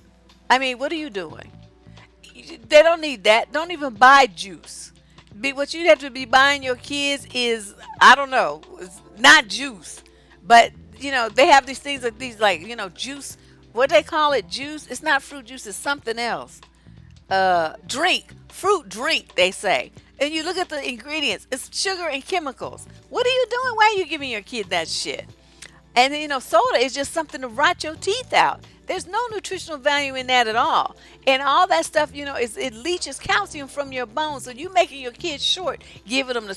I mean, what are you doing? They don't need that. Don't even buy juice. What you have to be buying your kids is, I don't know, it's not juice, but they have these things like these, like, juice. What they call it? Juice. It's not fruit juice. It's something else. Drink, fruit drink, they say. And you look at the ingredients, it's sugar and chemicals. What are you doing? Why are you giving your kid that shit? And then, soda is just something to rot your teeth out. There's no nutritional value in that at all. And all that stuff, it leaches calcium from your bones. So you making your kids short, giving them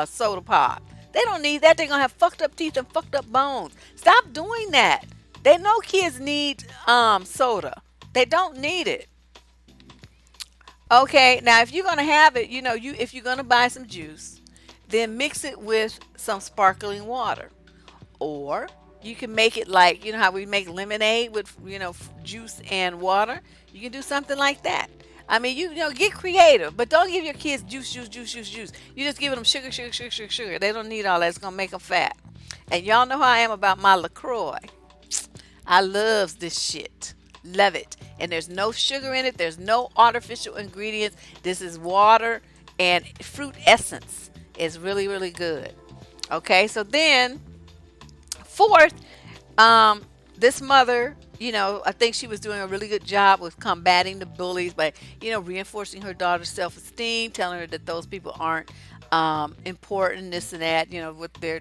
soda pop. They don't need that. They're gonna have fucked up teeth and fucked up bones. Stop doing that. They know kids need soda. They don't need it. Okay, now if you're gonna have it, if you're gonna buy some juice, then mix it with some sparkling water. Or you can make it like, how we make lemonade with, juice and water. You can do something like that. I mean, get creative, but don't give your kids juice, juice, juice, juice, juice. You just give them sugar, sugar, sugar, sugar, sugar. They don't need all that. It's gonna make them fat. And y'all know how I am about my LaCroix. I loves this shit. Love it. And there's no sugar in it. There's no artificial ingredients. This is water and fruit essence. It's really, really good. Okay, so then fourth, this mother, I think she was doing a really good job with combating the bullies by, reinforcing her daughter's self-esteem, telling her that those people aren't important, this and that, with their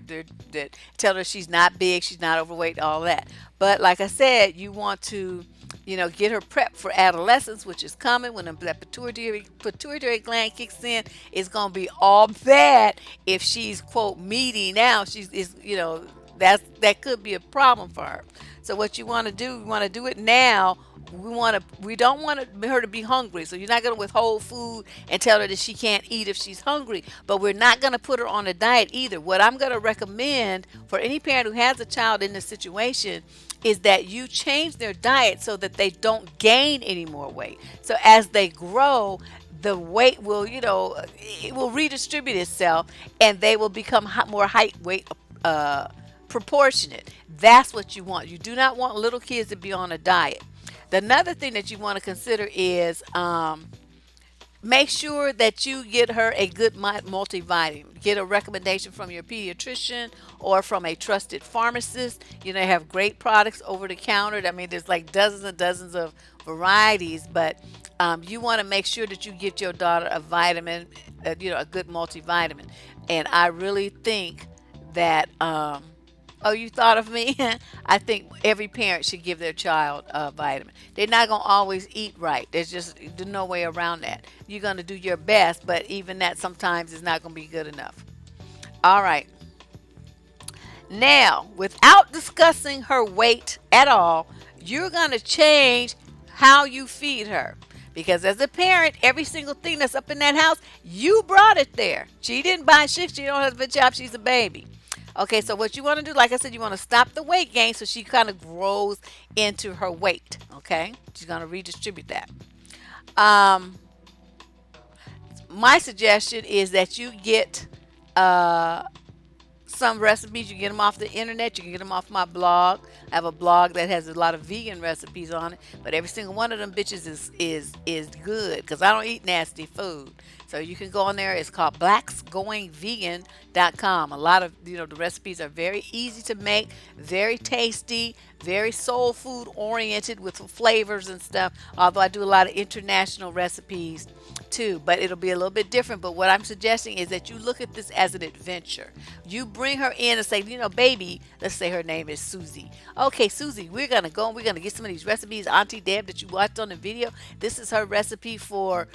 tell her she's not big, she's not overweight, all that. But like I said, you want to, get her prepped for adolescence, which is coming when that pituitary gland kicks in. It's gonna be all bad if she's quote meaty now. She's is that could be a problem for her. So what you want to do, you want to do it now. We don't want her to be hungry. So you're not going to withhold food and tell her that she can't eat if she's hungry. But we're not going to put her on a diet either. What I'm going to recommend for any parent who has a child in this situation is that you change their diet so that they don't gain any more weight. So as they grow, the weight will, it will redistribute itself, and they will become more height weight proportionate. That's what you want. You do not want little kids to be on a diet. Another thing that you want to consider is make sure that you get her a good multivitamin. Get a recommendation from your pediatrician or from a trusted pharmacist. They have great products over the counter. I mean, there's like dozens and dozens of varieties, but you want to make sure that you get your daughter a vitamin, a good multivitamin. And I really think that oh, you thought of me? I think every parent should give their child a vitamin. They're not going to always eat right. There's no way around that. You're going to do your best, but even that sometimes is not going to be good enough. All right. Now, without discussing her weight at all, you're going to change how you feed her. Because as a parent, every single thing that's up in that house, you brought it there. She didn't buy shit. She don't have a job. She's a baby. Okay, so what you want to do, like I said, you want to stop the weight gain so she kind of grows into her weight. Okay, she's going to redistribute that. My suggestion is that you get some recipes. You get them off the internet. You can get them off my blog. I have a blog that has a lot of vegan recipes on it, but every single one of them bitches is good because I don't eat nasty food. So you can go on there. It's called blacksgoingvegan.com. A lot of the recipes are very easy to make, very tasty, very soul food oriented with flavors and stuff. Although I do a lot of international recipes too, but it'll be a little bit different. But what I'm suggesting is that you look at this as an adventure. You bring her in and say, baby, let's say her name is Susie. Okay, Susie, we're gonna go and we're gonna get some of these recipes. Auntie Deb that you watched on the video, this is her recipe for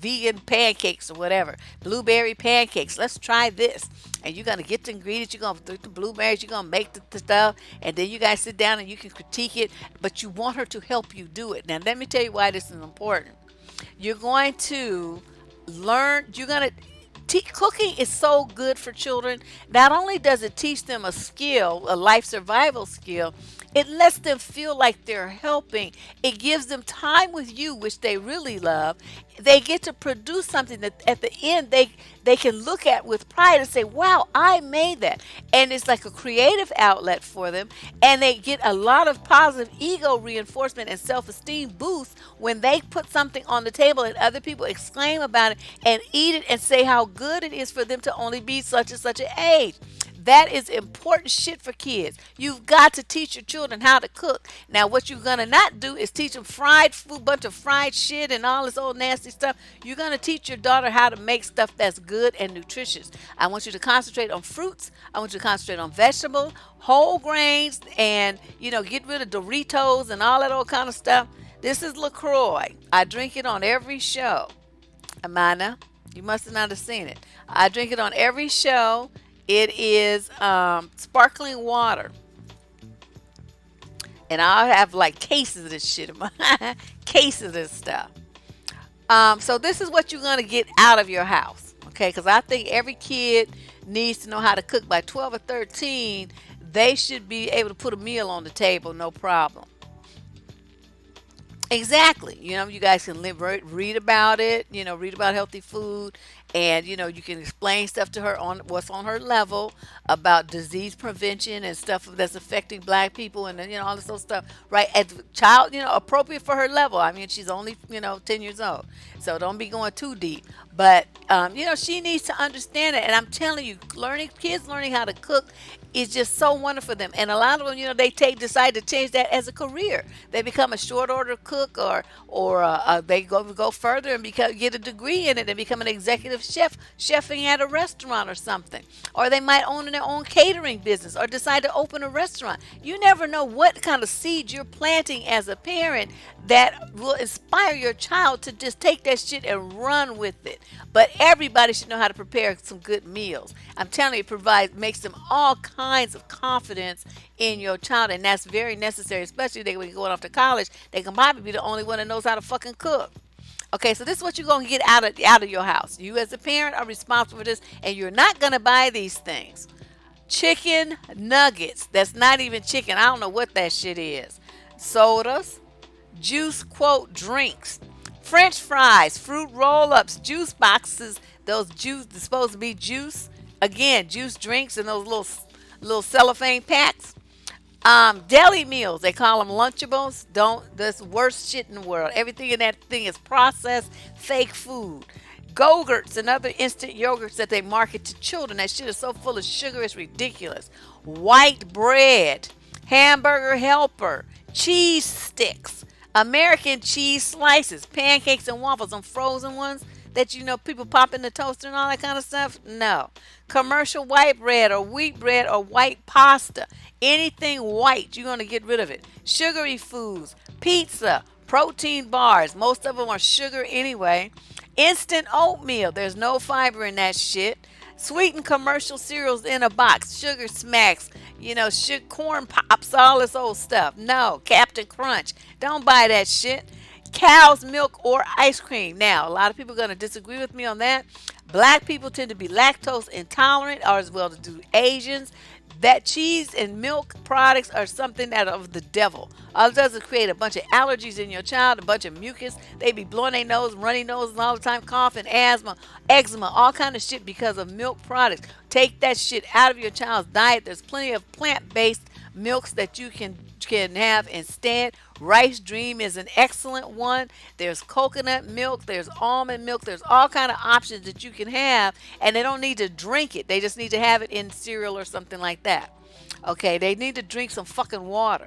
vegan pancakes or whatever, blueberry pancakes. Let's try this. And you're gonna get the ingredients. You're gonna do the blueberries. You're gonna make the stuff, and then you guys sit down and you can critique it. But you want her to help you do it. Now, let me tell you why this is important. You're going to learn. Cooking is so good for children. Not only does it teach them a skill, a life survival skill, it lets them feel like they're helping. It gives them time with you, which they really love. They get to produce something that at the end they can look at with pride and say, wow, I made that. And it's like a creative outlet for them. And they get a lot of positive ego reinforcement and self-esteem boost when they put something on the table and other people exclaim about it and eat it and say how good it is for them to only be such and such an age. That is important shit for kids. You've got to teach your children how to cook. Now, what you're gonna not do is teach them fried food, bunch of fried shit and all this old nasty stuff. You're gonna teach your daughter how to make stuff that's good and nutritious. I want you to concentrate on fruits. I want you to concentrate on vegetables, whole grains, and get rid of Doritos and all that old kind of stuff. This is LaCroix. I drink it on every show. Amanda, you must not have seen it. I drink it on every show. It is sparkling water. And I'll have like cases of this shit in my cases of this stuff. So this is what you're going to get out of your house. Okay, because I think every kid needs to know how to cook. By 12 or 13, they should be able to put a meal on the table, no problem. Exactly. You guys can read about it, read about healthy food, and, you can explain stuff to her on what's on her level about disease prevention and stuff that's affecting black people and, all this other stuff, right? As a child, appropriate for her level. I mean, she's only, 10 years old. So don't be going too deep. But, she needs to understand it. And I'm telling you, kids learning how to cook is just so wonderful for them. And a lot of them, they decide to change that as a career. They become a short order cook, or they go further and get a degree in it and become an executive chef, chefing at a restaurant or something. Or they might own their own catering business or decide to open a restaurant. You never know what kind of seed you're planting as a parent that will inspire your child to just take that shit and run with it. But everybody should know how to prepare some good meals. I'm telling you, makes them all kinds of confidence in your child, and that's very necessary, especially when you're going off to college. They can probably be the only one that knows how to fucking cook. Okay, so this is what you're gonna get out of your house. You as a parent are responsible for this, and you're not gonna buy these things. Chicken nuggets. That's not even chicken. I don't know what that shit is. Sodas, juice quote drinks, French fries, fruit roll-ups, juice boxes. Those juice supposed to be juice. Again, juice drinks in those little cellophane packs. Deli meals, they call them Lunchables. That's the worst shit in the world. Everything in that thing is processed, fake food. Go-gurts and other instant yogurts that they market to children. That shit is so full of sugar, it's ridiculous. White bread, hamburger helper, cheese sticks, American cheese slices, pancakes and waffles, and frozen ones that people pop in the toaster and all that kind of stuff. No. Commercial white bread or wheat bread or white pasta. Anything white, you're going to get rid of it. Sugary foods, pizza, protein bars. Most of them are sugar anyway. Instant oatmeal. There's no fiber in that shit. Sweetened commercial cereals in a box. Sugar smacks. Corn pops, all this old stuff. No. Captain Crunch. Don't buy that shit. Cow's milk or ice cream. Now, a lot of people are going to disagree with me on that. Black people tend to be lactose intolerant, or as well do Asians. That cheese and milk products are something that of the devil. All it does is create a bunch of allergies in your child, a bunch of mucus. They be blowing their nose, runny noses all the time, coughing, asthma, eczema, all kind of shit because of milk products. Take that shit out of your child's diet. There's plenty of plant-based milks that you can have instead. Rice Dream is an excellent one. There's coconut milk, there's almond milk, there's all kind of options that you can have, and they don't need to drink it. They just need to have it in cereal or something like that. Okay, they need to drink some fucking water.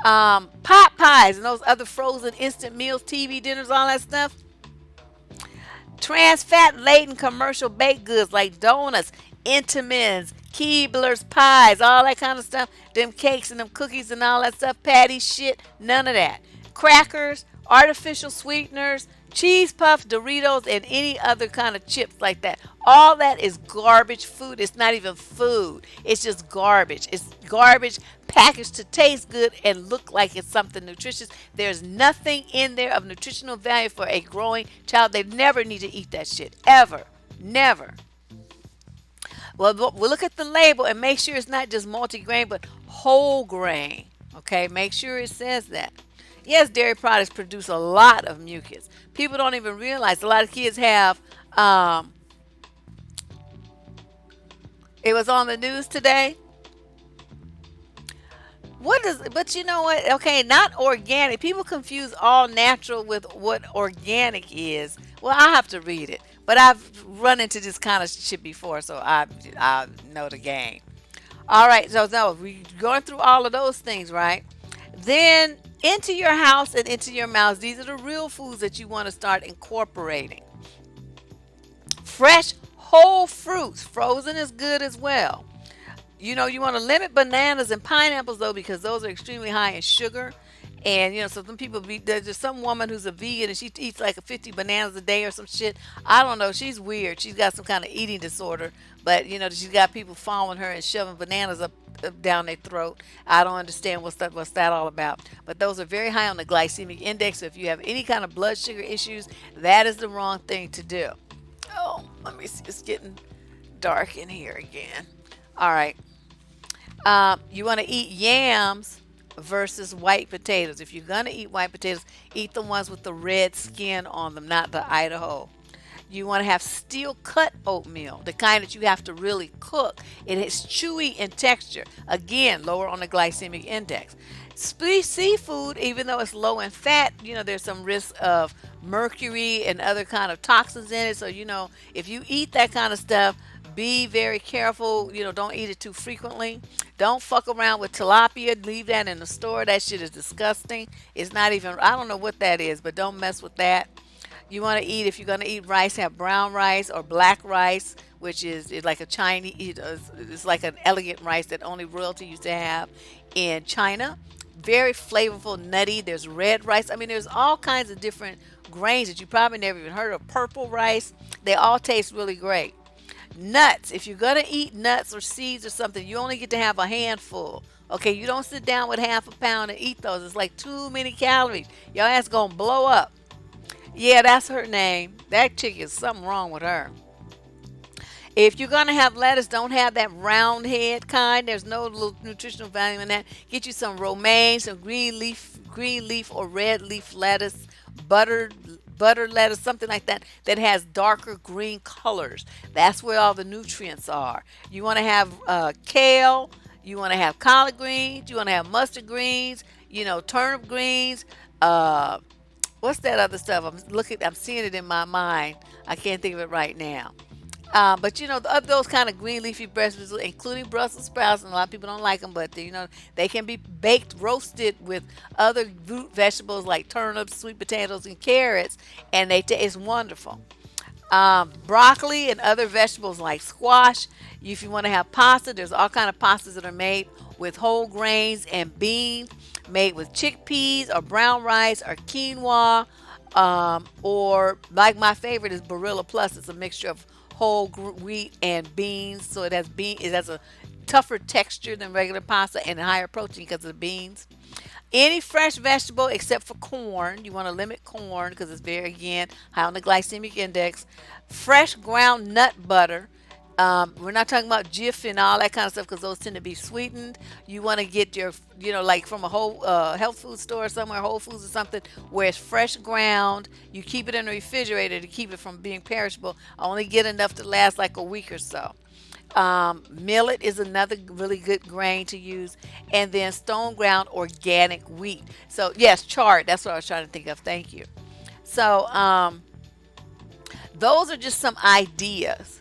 Pot pies and those other frozen instant meals, TV dinners, all that stuff. Trans fat laden commercial baked goods like donuts, Entenmann's, Keebler's pies, all that kind of stuff. Them cakes and them cookies and all that stuff. Patty shit, none of that. Crackers, artificial sweeteners, cheese puffs, Doritos, and any other kind of chips like that. All that is garbage food. It's not even food. It's just garbage. It's garbage packaged to taste good and look like it's something nutritious. There's nothing in there of nutritional value for a growing child. They never need to eat that shit. Ever. Never. Well, we'll look at the label and make sure it's not just multigrain, but whole grain. Okay, make sure it says that. Yes, dairy products produce a lot of mucus. People don't even realize a lot of kids have. It was on the news today. But you know what? Okay, not organic. People confuse all natural with what organic is. Well, I have to read it. But I've run into this kind of shit before, so I know the game. All right, so no, we going through all of those things, right? Then into your house and into your mouths, these are the real foods that you want to start incorporating. Fresh whole fruits, frozen is good as well. You want to limit bananas and pineapples though, because those are extremely high in sugar. And so some people there's just some woman who's a vegan and she eats like 50 bananas a day or some shit. I don't know. She's weird. She's got some kind of eating disorder. But she's got people following her and shoving bananas up down their throat. I don't understand what's that all about. But those are very high on the glycemic index. So if you have any kind of blood sugar issues, that is the wrong thing to do. Oh, let me see. It's getting dark in here again. All right. You want to eat yams versus white potatoes. If you're going to eat white potatoes, eat the ones with the red skin on them, not the Idaho. You want to have steel cut oatmeal, the kind that you have to really cook. It is chewy in texture. Again, lower on the glycemic index. Seafood, even though it's low in fat, there's some risk of mercury and other kind of toxins in it. So, if you eat that kind of stuff, be very careful. Don't eat it too frequently. Don't fuck around with tilapia. Leave that in the store. That shit is disgusting. It's not even, I don't know what that is, but don't mess with that. You want to eat, if you're going to eat rice, have brown rice or black rice, which is like a Chinese, it's like an elegant rice that only royalty used to have in China. Very flavorful, nutty. There's red rice. I mean, there's all kinds of different grains that you probably never even heard of. Purple rice. They all taste really great. Nuts. If you're going to eat nuts or seeds or something, you only get to have a handful. Okay, you don't sit down with half a pound and eat those. It's like too many calories. Your ass going to blow up. Yeah, that's her name. That chick is something wrong with her. If you're gonna have lettuce, don't have that round head kind. There's no little nutritional value in that. Get you some romaine, some green leaf or red leaf lettuce, butter butter lettuce, something like that, that has darker green colors. That's where all the nutrients are. You want to have kale. You want to have collard greens. You want to have mustard greens. Turnip greens. What's that other stuff? I'm seeing it in my mind. I can't think of it right now. But of those kind of green leafy vegetables, including Brussels sprouts, and a lot of people don't like them, but they can be baked, roasted with other root vegetables like turnips, sweet potatoes, and carrots, and it's wonderful. Broccoli and other vegetables like squash. If you want to have pasta, there's all kind of pastas that are made with whole grains and beans, made with chickpeas or brown rice or quinoa, or like my favorite is Barilla Plus. It's a mixture of wheat and beans, so it has a tougher texture than regular pasta and higher protein because of the beans. Any fresh vegetable except for corn, you want to limit corn because it's very, again, high on the glycemic index. Fresh ground nut butter. We're not talking about Jif and all that kind of stuff because those tend to be sweetened. You want to get your, like from a whole health food store somewhere, Whole Foods or something, where it's fresh ground. You keep it in the refrigerator to keep it from being perishable. Only get enough to last like a week or so. Millet is another really good grain to use, and then stone ground organic wheat. So yes, chard. That's what I was trying to think of. Thank you. So those are just some ideas.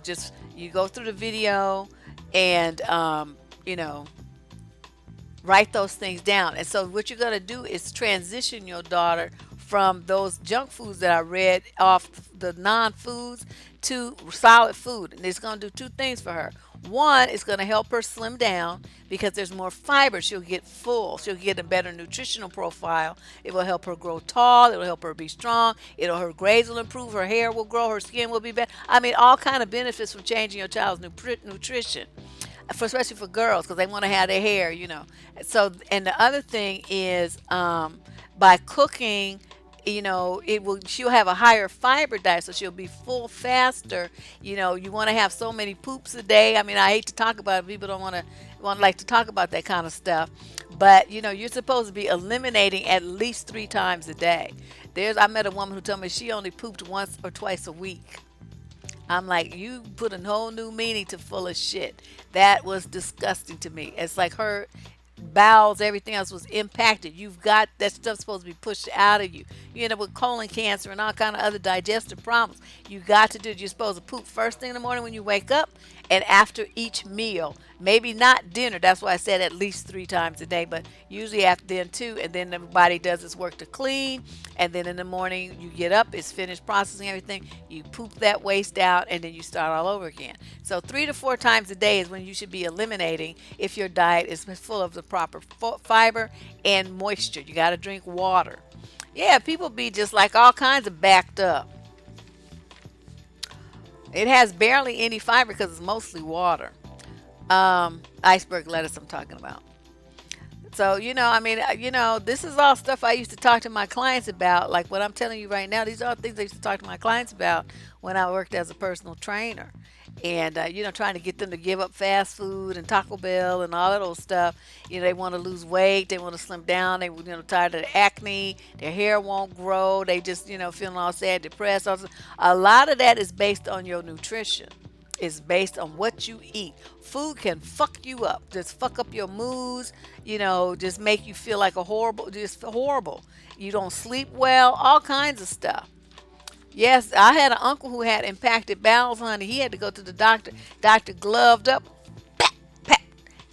Just you go through the video and write those things down. And so what you're gonna do is transition your daughter from those junk foods that I read off, the non-foods, to solid food. And it's going to do two things for her. One, it's going to help her slim down because there's more fiber. She'll get full. She'll get a better nutritional profile. It will help her grow tall. It will help her be strong. Her grades will improve. Her hair will grow. Her skin will be better. I mean, all kind of benefits from changing your child's nutrition, especially for girls because they want to have their hair. So, and the other thing is by cooking, she'll have a higher fiber diet, so she'll be full faster. You want to have so many poops a day. I mean, I hate to talk about it. People don't want like to talk about that kind of stuff, but you're supposed to be eliminating at least 3 times a day. I met a woman who told me she only pooped once or twice a week. I'm like, you put a whole new meaning to full of shit. That was disgusting to me. It's like her bowels, everything else was impacted. You've got that stuff supposed to be pushed out of you. You end up with colon cancer and all kind of other digestive problems. You got to do. You're supposed to poop first thing in the morning when you wake up, and after each meal. Maybe not dinner. That's why I said at least 3 times a day, but usually after then too. And then the body does its work to clean. And then in the morning, you get up, it's finished processing everything. You poop that waste out, and then you start all over again. So 3 to 4 times a day is when you should be eliminating if your diet is full of the proper fiber and moisture. You got to drink water. Yeah, people be just like all kinds of backed up. It has barely any fiber because it's mostly water. Iceberg lettuce I'm talking about. So, I mean, this is all stuff I used to talk to my clients about. Like what I'm telling you right now, these are all things I used to talk to my clients about when I worked as a personal trainer. And, trying to get them to give up fast food and Taco Bell and all that old stuff. They want to lose weight. They want to slim down. They, tired of the acne. Their hair won't grow. They just, feeling all sad, depressed. A lot of that is based on your nutrition. It's based on what you eat. Food can fuck you up, just fuck up your moods, just make you feel like just horrible. You don't sleep well, all kinds of stuff. Yes, I had an uncle who had impacted bowels, honey. He had to go to the doctor. Doctor gloved up, pat, pat,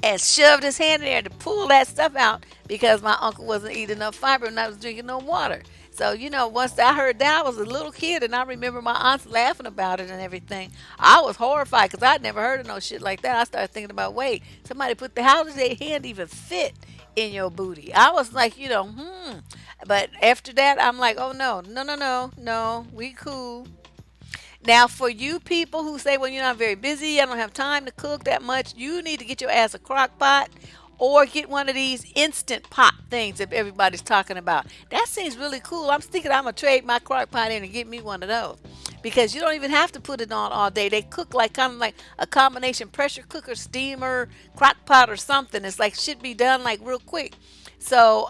and shoved his hand in there to pull that stuff out because my uncle wasn't eating enough fiber and I was drinking no water. So, once I heard that, I was a little kid and I remember my aunts laughing about it and everything. I was horrified because I'd never heard of no shit like that. I started thinking about, wait, somebody how does their hand even fit in your booty? I was like, But after that, I'm like, oh no, no, no, no, no, we cool. Now, for you people who say, well, I'm very busy, I don't have time to cook that much, you need to get your ass a crock pot or get one of these instant pot things that everybody's talking about. That seems really cool. I'm thinking I'm going to trade my crock pot in and get me one of those because you don't even have to put it on all day. They cook like kind of like a combination pressure cooker, steamer, crock pot or something. It's like should be done like real quick. So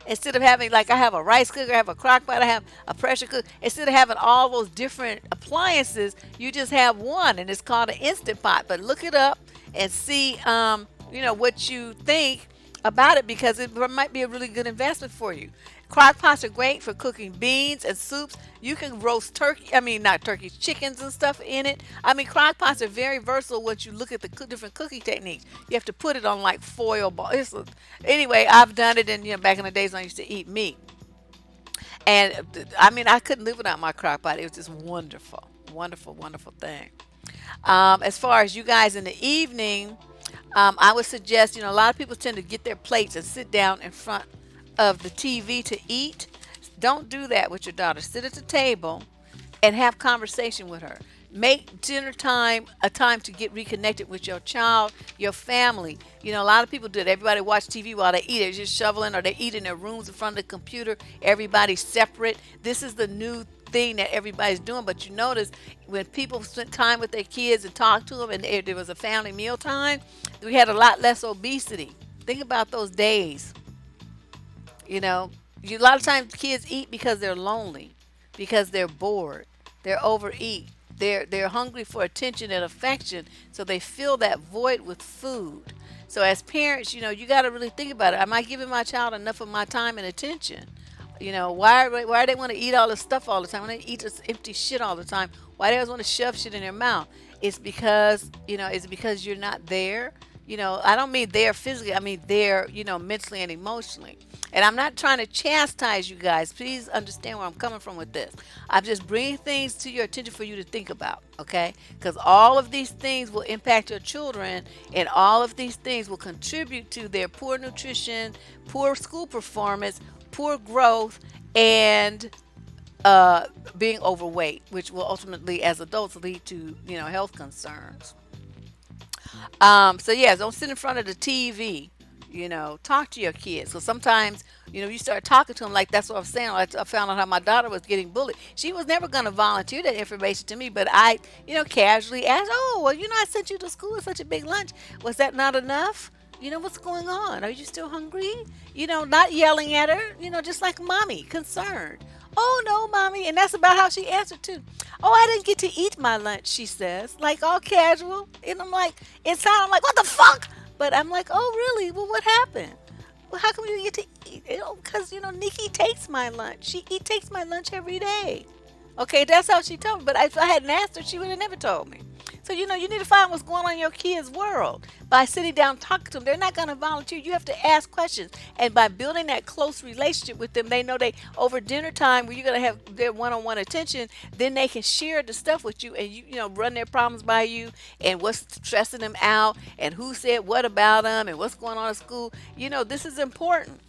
instead of having like I have a rice cooker, I have a crock pot, I have a pressure cooker. Instead of having all those different appliances, you just have one, and it's called an instant pot. But look it up and see, what you think about it because it might be a really good investment for you. Crock pots are great for cooking beans and soups. You can roast turkey, I mean, not turkeys, chickens and stuff in it. I mean, crock pots are very versatile once you look at the different cooking techniques. You have to put it on like foil ball. Anyway, I've done it, and back in the days when I used to eat meat. And I mean, I couldn't live without my crock pot. It was just wonderful, wonderful, wonderful thing. As far as you guys in the evening, I would suggest, a lot of people tend to get their plates and sit down in front of the TV to eat. Don't do that with your daughter. Sit at the table and have conversation with her. Make dinner time a time to get reconnected with your child, your family. A lot of people do it. Everybody watch TV while they eat. They're just shoveling or they eat in their rooms in front of the computer. Everybody's separate. This is the new thing that everybody's doing. But you notice when people spent time with their kids and talked to them and there was a family meal time, we had a lot less obesity. Think about those days. A lot of times kids eat because they're lonely, because they're bored, they're overeat, they're hungry for attention and affection, so they fill that void with food. So as parents, you got to really think about it. Am I giving my child enough of my time and attention? Why do they want to eat all this stuff all the time? When they eat this empty shit all the time, why do they always want to shove shit in their mouth? It's because, it's because you're not there. I don't mean there physically. I mean there, mentally and emotionally. And I'm not trying to chastise you guys. Please understand where I'm coming from with this. I'm just bringing things to your attention for you to think about, okay? Because all of these things will impact your children, and all of these things will contribute to their poor nutrition, poor school performance, poor growth, and being overweight, which will ultimately, as adults, lead to health concerns. So yeah, don't sit in front of the TV. Talk to your kids. So sometimes, you start talking to them like that's what I'm saying. I found out how my daughter was getting bullied. She was never going to volunteer that information to me, but I, casually asked, oh, well, I sent you to school with such a big lunch. Was that not enough? What's going on? Are you still hungry? Not yelling at her, just like mommy, concerned. Oh, no, mommy. And that's about how she answered, too. Oh, I didn't get to eat my lunch, she says, like all casual. And I'm like, inside, I'm like, what the fuck? But I'm like, oh, really? Well, what happened? Well, how come you didn't get to eat? Because, Nikki takes my lunch. He takes my lunch every day. Okay, that's how she told me. But if I hadn't asked her, she would have never told me. So, you need to find what's going on in your kids' world by sitting down and talking to them. They're not going to volunteer. You have to ask questions. And by building that close relationship with them, they know they, over dinner time, where you're going to have their one on one attention, then they can share the stuff with you and run their problems by you and what's stressing them out and who said what about them and what's going on at school. This is important.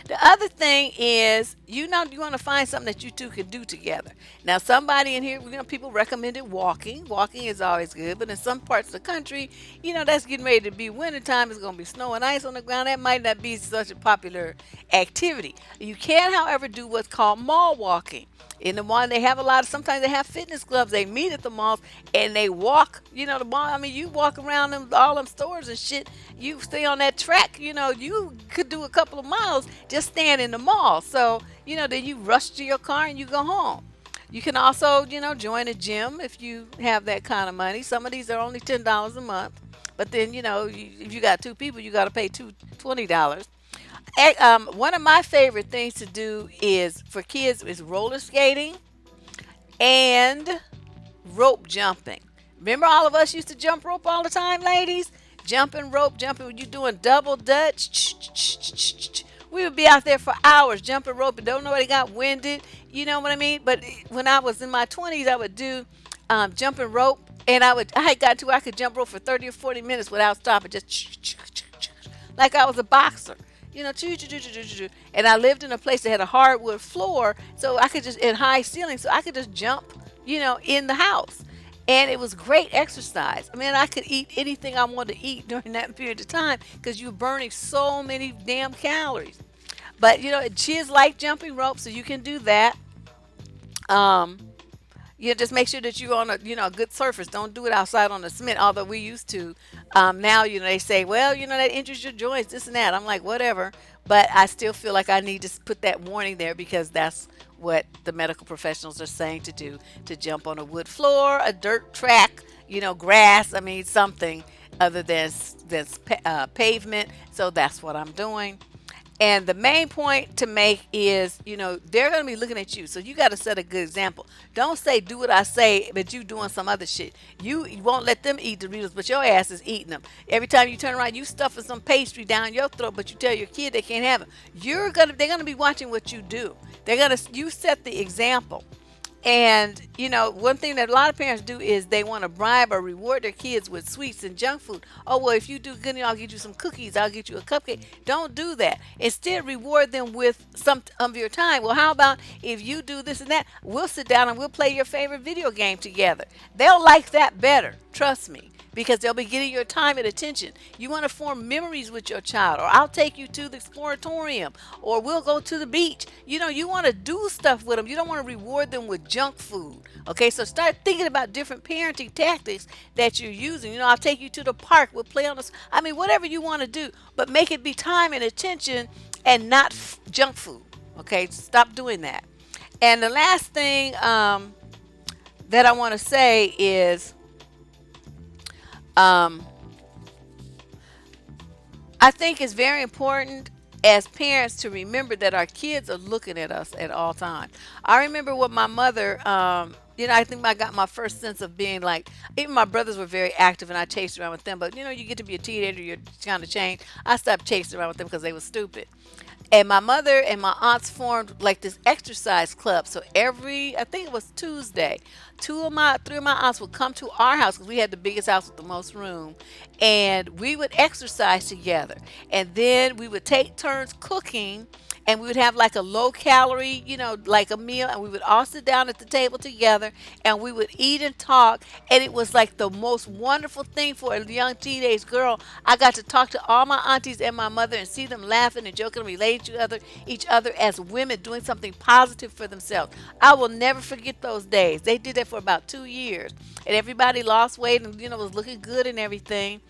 The other thing is, you want to find something that you two can do together. Now, somebody in here, people recommended walking. Walking is always good, but in some parts of the country, that's getting ready to be wintertime. It's going to be snow and ice on the ground. That might not be such a popular activity. You can, however, do what's called mall walking. In the mall, they have a lot of, sometimes they have fitness clubs. They meet at the malls and they walk, the mall. I mean, you walk around them, all them stores and shit. You stay on that track, you could do a couple of miles just staying in the mall. So, then you rush to your car and you go home. You can also, join a gym if you have that kind of money. Some of these are only $10 a month. But then, if you got two people, you got to pay $20. One of my favorite things to do is for kids is roller skating and rope jumping. Remember, all of us used to jump rope all the time, ladies? Jumping rope, jumping when you doing double dutch. We would be out there for hours jumping rope and don't nobody got winded. You know what I mean? But when I was in my 20s, I would do jumping rope, and I had got to where I could jump rope for 30 or 40 minutes without stopping, just like I was a boxer. And I lived in a place that had a hardwood floor, so I could just, in high ceiling, so I could just jump, in the house. And it was great exercise. I mean, I could eat anything I wanted to eat during that period of time because you're burning so many damn calories. But, kids like jumping rope, so you can do that. Um, just make sure that you're on a good surface. Don't do it outside on the cement. Although we used to, now they say, well, that injures your joints, this and that. I'm like, whatever. But I still feel like I need to put that warning there because that's what the medical professionals are saying to do: to jump on a wood floor, a dirt track, grass. I mean, something other than pavement. So that's what I'm doing. And the main point to make is, they're going to be looking at you. So you got to set a good example. Don't say, do what I say, but you doing some other shit. You won't let them eat Doritos, but your ass is eating them. Every time you turn around, you stuffing some pastry down your throat, but you tell your kid they can't have it. They're going to be watching what you do. You set the example. And, one thing that a lot of parents do is they want to bribe or reward their kids with sweets and junk food. Oh, well, if you do good, I'll get you some cookies. I'll get you a cupcake. Don't do that. Instead, reward them with some of your time. Well, how about if you do this and that? We'll sit down and we'll play your favorite video game together. They'll like that better. Trust me. Because they'll be getting your time and attention. You want to form memories with your child, or I'll take you to the exploratorium, or we'll go to the beach. You want to do stuff with them. You don't want to reward them with junk food. Okay, so start thinking about different parenting tactics that you're using. I'll take you to the park. We'll play on this. I mean, whatever you want to do, but make it be time and attention and not junk food. Okay, stop doing that. And the last thing that I want to say is, um, I think it's very important as parents to remember that our kids are looking at us at all times. I remember what my mother, I think I got my first sense of being like, even my brothers were very active and I chased around with them. But, you get to be a teenager, you're kind of changed. I stopped chasing around with them because they were stupid. And my mother and my aunts formed like this exercise club. So I think it was Tuesday, three of my aunts would come to our house because we had the biggest house with the most room, and we would exercise together. And then we would take turns cooking, and we would have like a low calorie, like a meal, and we would all sit down at the table together and we would eat and talk. And it was like the most wonderful thing for a young teenage girl. I got to talk to all my aunties and my mother and see them laughing and joking and relating to each other as women doing something positive for themselves. I will never forget those days. They did that for about 2 years, and everybody lost weight and was looking good and everything.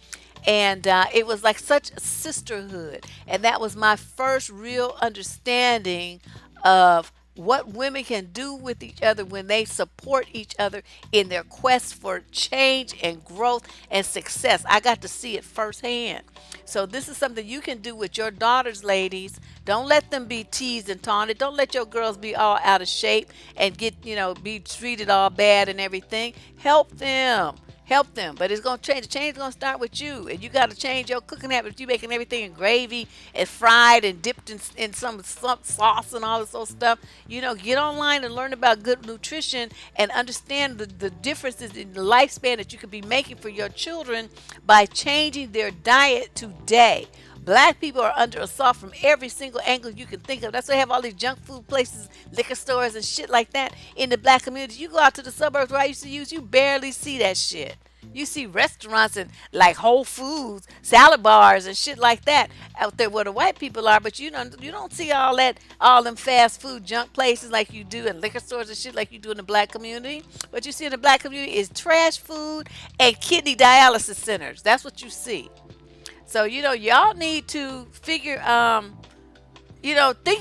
And it was like such a sisterhood. And that was my first real understanding of what women can do with each other when they support each other in their quest for change and growth and success. I got to see it firsthand. So this is something you can do with your daughters, ladies. Don't let them be teased and taunted. Don't let your girls be all out of shape and be treated all bad and everything. Help them. Help them, but it's gonna change. The change is gonna start with you, and you got to change your cooking habits. You making everything in gravy and fried and dipped in some sauce and all this old stuff. Get online and learn about good nutrition and understand the differences in the lifespan that you could be making for your children by changing their diet today. Black people are under assault from every single angle you can think of. That's why they have all these junk food places, liquor stores, and shit like that in the black community. You go out to the suburbs where I used to use, you barely see that shit. You see restaurants and like Whole Foods, salad bars, and shit like that out there where the white people are, but you don't see all them fast food junk places like you do in liquor stores and shit like you do in the black community. What you see in the black community is trash food and kidney dialysis centers. That's what you see. So, y'all need to think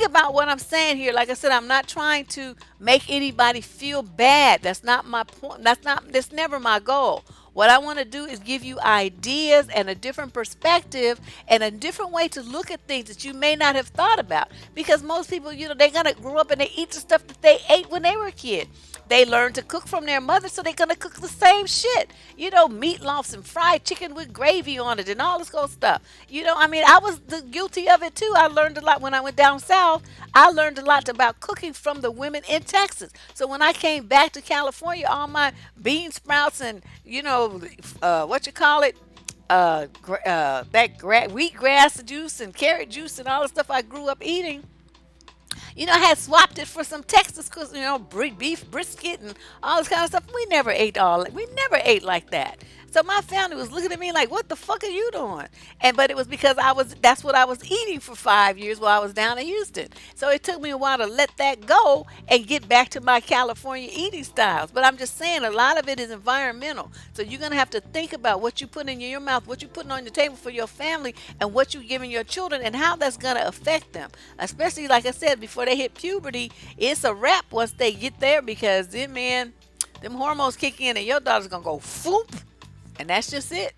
about what I'm saying here. Like I said, I'm not trying to make anybody feel bad. That's not my point. That's never my goal. What I want to do is give you ideas and a different perspective and a different way to look at things that you may not have thought about. Because most people, they're going to grow up and they eat the stuff that they ate when they were a kid. They learn to cook from their mother, so they're gonna cook the same shit. Meatloafs and fried chicken with gravy on it and all this kind of stuff. I was guilty of it too. I learned a lot when I went down south. I learned a lot about cooking from the women in Texas. So when I came back to California, all my bean sprouts and what you call it, wheatgrass juice and carrot juice and all the stuff I grew up eating. I had swapped it for some Texas, cause beef brisket and all this kind of stuff. We never ate like that. So my family was looking at me like, "What the fuck are you doing?" But it was because that's what I was eating for 5 years while I was down in Houston. So it took me a while to let that go and get back to my California eating styles. But I'm just saying, a lot of it is environmental. So you're gonna have to think about what you put in your mouth, what you putting on the table for your family, and what you giving your children, and how that's gonna affect them. Especially, like I said, before they hit puberty, it's a wrap once they get there, because then, man, them hormones kick in and your daughter's gonna go foop, and that's just it.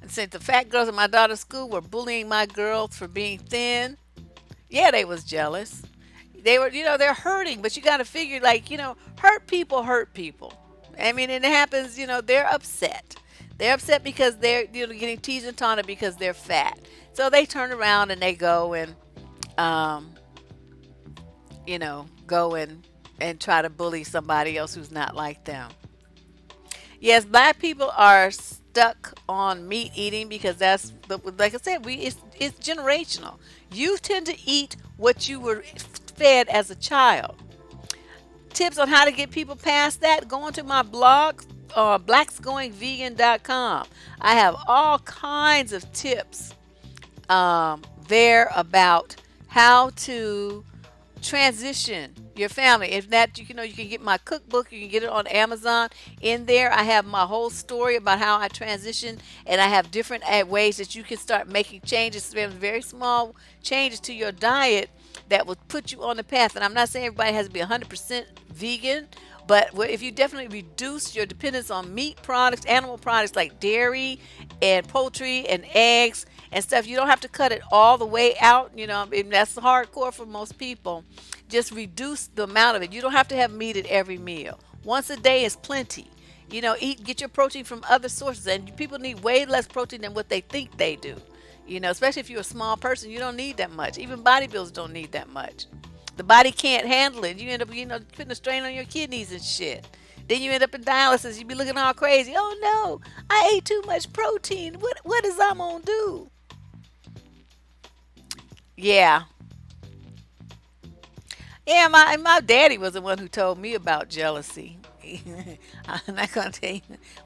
And since the fat girls at my daughter's school were bullying my girls for being thin, yeah, they was jealous. They were, they're hurting, but you got to figure, like, hurt people hurt people. I mean, and it happens, they're upset. They're upset because they're, getting teased and taunted because they're fat. So they turn around and they go and, um, go and try to bully somebody else who's not like them. Yes, black people are stuck on meat eating because like I said, it's generational. You tend to eat what you were fed as a child. Tips on how to get people past that, go onto my blog, blacksgoingvegan.com. I have all kinds of tips there about how to transition your family. If that, you can get my cookbook. You can get it on Amazon. In there, I have my whole story about how I transitioned, and I have different ways that you can start making changes, very small changes to your diet that will put you on the path. And I'm not saying everybody has to be 100% vegan, but if you definitely reduce your dependence on meat products, animal products like dairy and poultry and eggs and stuff, you don't have to cut it all the way out. And that's hardcore for most people. Just reduce the amount of it. You don't have to have meat at every meal. Once a day is plenty. Get your protein from other sources. And people need way less protein than what they think they do. Especially if you're a small person, you don't need that much. Even bodybuilders don't need that much. The body can't handle it. You end up, putting a strain on your kidneys and shit. Then you end up in dialysis. You be looking all crazy. Oh no, I ate too much protein. What is I'm gonna do? Yeah. Yeah, my daddy was the one who told me about jealousy. I'm not gonna tell you.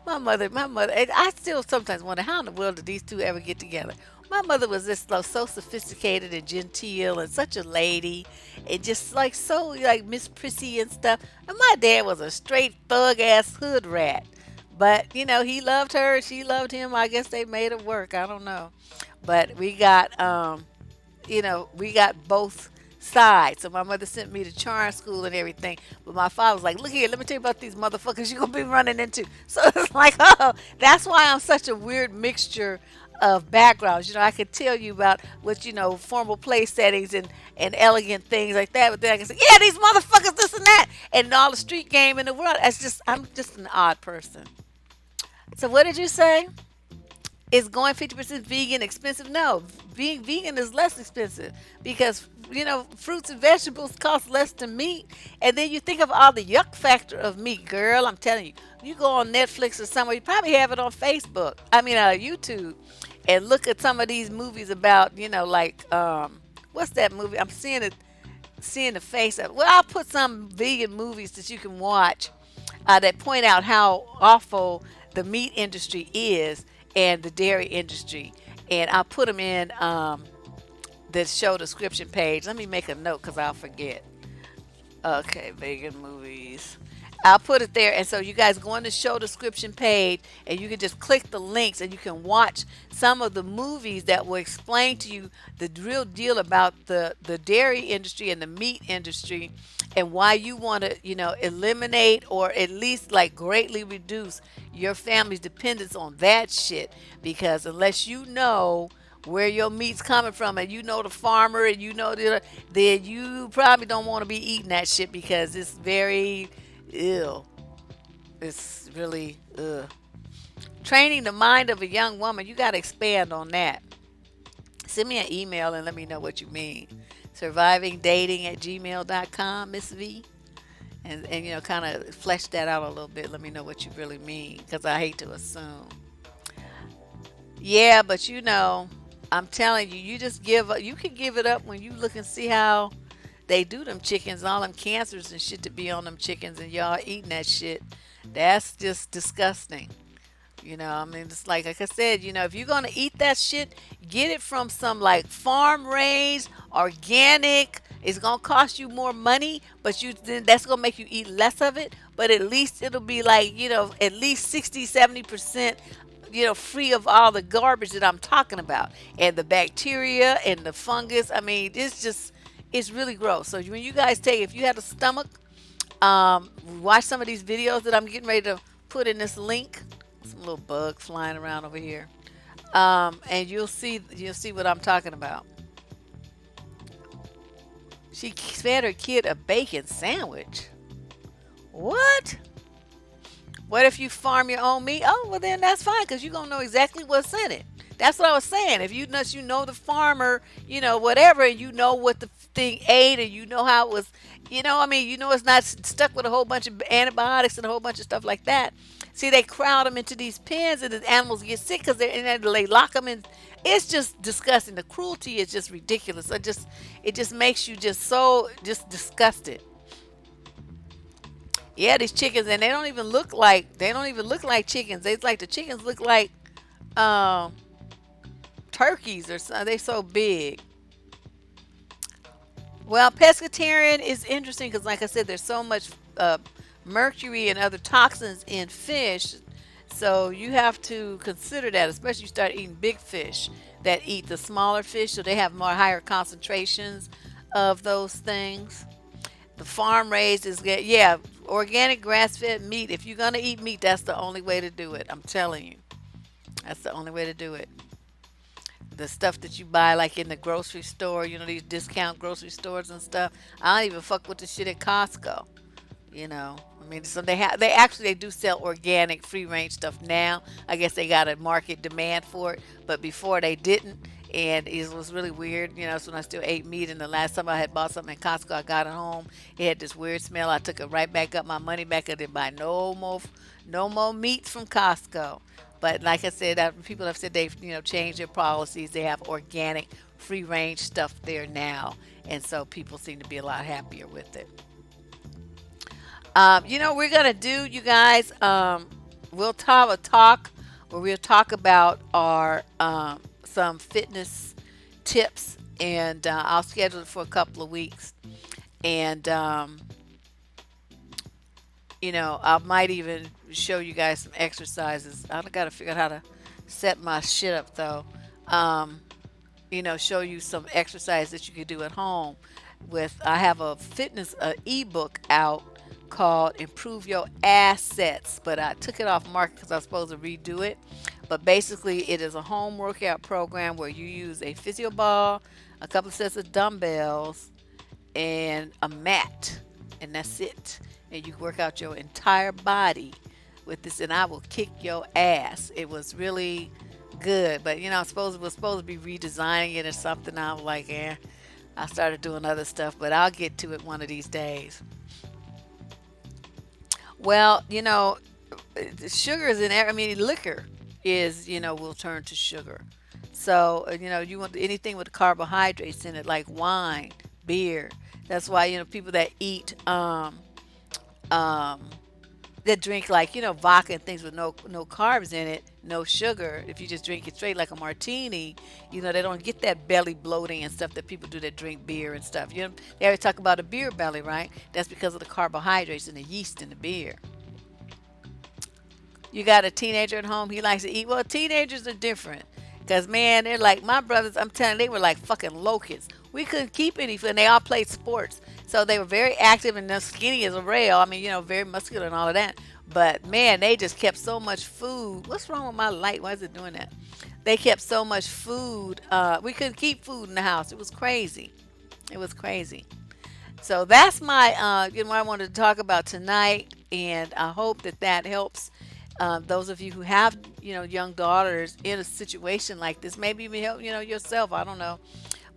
My mother. I still sometimes wonder how in the world did these two ever get together. My mother was just so sophisticated and genteel and such a lady, and just like so like Miss Prissy and stuff. And my dad was a straight thug ass hood rat. But he loved her, she loved him. I guess they made it work. I don't know. But we got both sides. So my mother sent me to charm school and everything. But my father was like, "Look here, let me tell you about these motherfuckers you're gonna be running into." So it's like, oh, that's why I'm such a weird mixture of backgrounds. I could tell you about what, formal place settings and elegant things like that. But then I can say, yeah, these motherfuckers, this and that, and all the street game in the world. I'm just an odd person. So what did you say? Is going 50% vegan expensive? No, being vegan is less expensive because fruits and vegetables cost less than meat. And then you think of all the yuck factor of meat, girl. I'm telling you, you go on Netflix or somewhere. You probably have it on Facebook. I mean, YouTube, and look at some of these movies about like what's that movie? I'm seeing the face of. Well, I'll put some vegan movies that you can watch that point out how awful the meat industry is and the dairy industry. And I'll put them in the show description page. Let me make a note because I'll forget. Okay, vegan movies. I'll put it there. And so you guys go on the show description page and you can just click the links and you can watch some of the movies that will explain to you the real deal about the dairy industry and the meat industry and why you want to, eliminate or at least like greatly reduce your family's dependence on that shit. Because unless you know where your meat's coming from and you know the farmer and you know then you probably don't want to be eating that shit because it's very ill. It's really training the mind of a young woman. You got to expand on that. Send me an email and let me know what you mean. Survivingdating@gmail.com, Miss V. And kind of flesh that out a little bit. Let me know what you really mean because I hate to assume. Yeah, but I'm telling you, you just give up. You can give it up when you look and see how they do them chickens, all them cancers and shit to be on them chickens, and y'all eating that shit. That's just disgusting. I mean, it's like I said, if you're gonna eat that shit, get it from some like farm raised, organic. It's gonna cost you more money, but then that's gonna make you eat less of it. But at least it'll be like, at least 60, 70%, free of all the garbage that I'm talking about. And the bacteria and the fungus. I mean, it's really gross. So when you guys if you had a stomach, watch some of these videos that I'm getting ready to put in this link. Some little bug flying around over here. And you'll see what I'm talking about. She fed her kid a bacon sandwich. What? What if you farm your own meat? Oh, well then that's fine because you're gonna know exactly what's in it. That's what I was saying. If you know the farmer, whatever, and you know what the thing ate, and you know how it was, I mean, it's not stuck with a whole bunch of antibiotics and a whole bunch of stuff like that. See, they crowd them into these pens, and the animals get sick because they lock them in. It's just disgusting. The cruelty is just ridiculous. It just makes you just so just disgusted. Yeah, these chickens, and they don't even look like chickens. They like the chickens look like um turkeys or something. They so big. Well, pescatarian is interesting because, like I said, there's so much mercury and other toxins in fish. So you have to consider that, especially you start eating big fish that eat the smaller fish, so they have more higher concentrations of those things. The farm raised is good. Yeah, organic grass fed meat. If you're gonna eat meat, that's the only way to do it. I'm telling you, that's the only way to do it. The stuff that you buy like in the grocery store, these discount grocery stores and stuff. I don't even fuck with the shit at Costco. I mean, so they do sell organic free range stuff now. I guess they got a market demand for it, but before they didn't. And it was really weird. So when I still ate meat, and the last time I had bought something in Costco, I got it home. It had this weird smell. I took it right back up, my money back. I didn't buy no more meat from Costco. But like I said, people have said they've changed their policies. They have organic, free range stuff there now, and so people seem to be a lot happier with it. We're gonna do, you guys. We'll have a talk where we'll talk about our some fitness tips, and I'll schedule it for a couple of weeks. And I might even show you guys some exercises. I got to figure out how to set my shit up though. Um, show you some exercise that you can do at home. I have a fitness ebook out called Improve Your Assets, but I took it off market because I was supposed to redo it. But basically, it is a home workout program where you use a physio ball, a couple of sets of dumbbells, and a mat, and that's it. And you work out your entire body with this, and I will kick your ass. It was really good, but I suppose it was supposed to be redesigning it or something. I was like, eh. I started doing other stuff, but I'll get to it one of these days. Well, sugar is in I mean, liquor is, will turn to sugar. So, you want anything with carbohydrates in it, like wine, beer. That's why, people that eat, um, that drink like, vodka and things with no carbs in it, no sugar. If you just drink it straight like a martini, they don't get that belly bloating and stuff that people do that drink beer and stuff. They always talk about a beer belly, right? That's because of the carbohydrates and the yeast in the beer. You got a teenager at home, he likes to eat. Well, teenagers are different. Because, man, they're like, my brothers, I'm telling you, they were like fucking locusts. We couldn't keep any food, and they all played sports. So they were very active and they're skinny as a rail. I mean, very muscular and all of that. But, man, they just kept so much food. What's wrong with my light? Why is it doing that? They kept so much food. We couldn't keep food in the house. It was crazy. It was crazy. So that's my, what I wanted to talk about tonight, and I hope that that helps those of you who have, young daughters in a situation like this. Maybe even help, yourself. I don't know,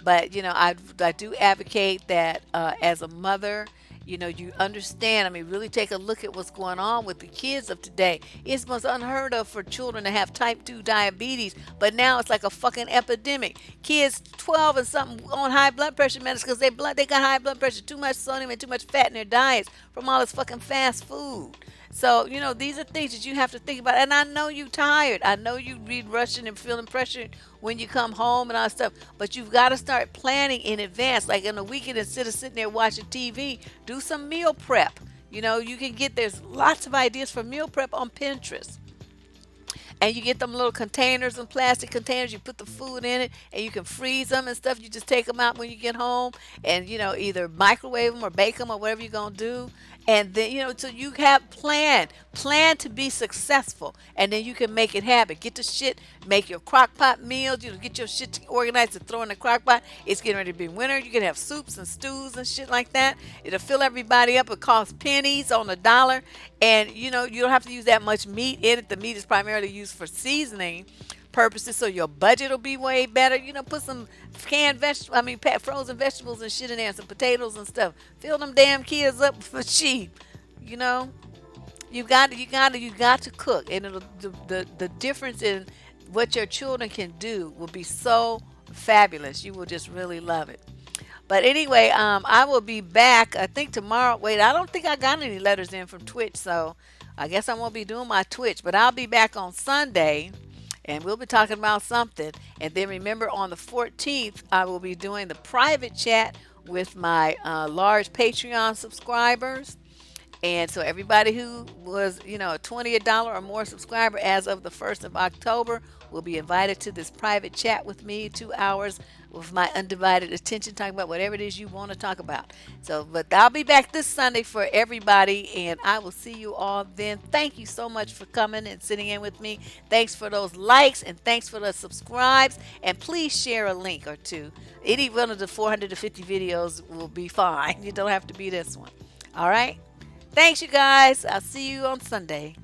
but I do advocate that as a mother, you understand. I mean, really take a look at what's going on with the kids of today. It's most unheard of for children to have type 2 diabetes, but now it's like a fucking epidemic. Kids 12 and something on high blood pressure medicine because they got high blood pressure, too much sodium and too much fat in their diets from all this fucking fast food. So, these are things that you have to think about. And I know you tired. I know you read rushing and feeling pressured when you come home and all that stuff. But you've got to start planning in advance. Like on the weekend, instead of sitting there watching TV, do some meal prep. You can there's lots of ideas for meal prep on Pinterest. And you get them little containers and plastic containers. You put the food in it, and you can freeze them and stuff. You just take them out when you get home, and either microwave them or bake them or whatever you're gonna do. And then so you have plan to be successful, and then you can make it happen. Get the shit, make your crock pot meals. Get your shit organized and throw in the crock pot. It's getting ready to be winter. You can have soups and stews and shit like that. It'll fill everybody up. It costs pennies on the dollar, and you don't have to use that much meat in it. The meat is primarily used for seasoning purposes, so your budget will be way better. Put some canned vegetables, frozen vegetables and shit in there, and some potatoes and stuff. Fill them damn kids up for cheap. You know, you got to cook, and the difference in what your children can do will be so fabulous. You will just really love it. But anyway, I will be back. I think tomorrow. Wait, I don't think I got any letters in from Twitch, so I guess I won't be doing my Twitch. But I'll be back on Sunday, and we'll be talking about something. And then remember, on the 14th, I will be doing the private chat with my large Patreon subscribers. And so everybody who was, a $20 or more subscriber as of the 1st of October will be invited to this private chat with me, 2 hours with my undivided attention, talking about whatever it is you want to talk about. So, but I'll be back this Sunday for everybody, and I will see you all then. Thank you so much for coming and sitting in with me. Thanks for those likes, and thanks for the subscribes, and please share a link or two. Any one of the 450 videos will be fine. You don't have to be this one. All right? Thanks, you guys. I'll see you on Sunday.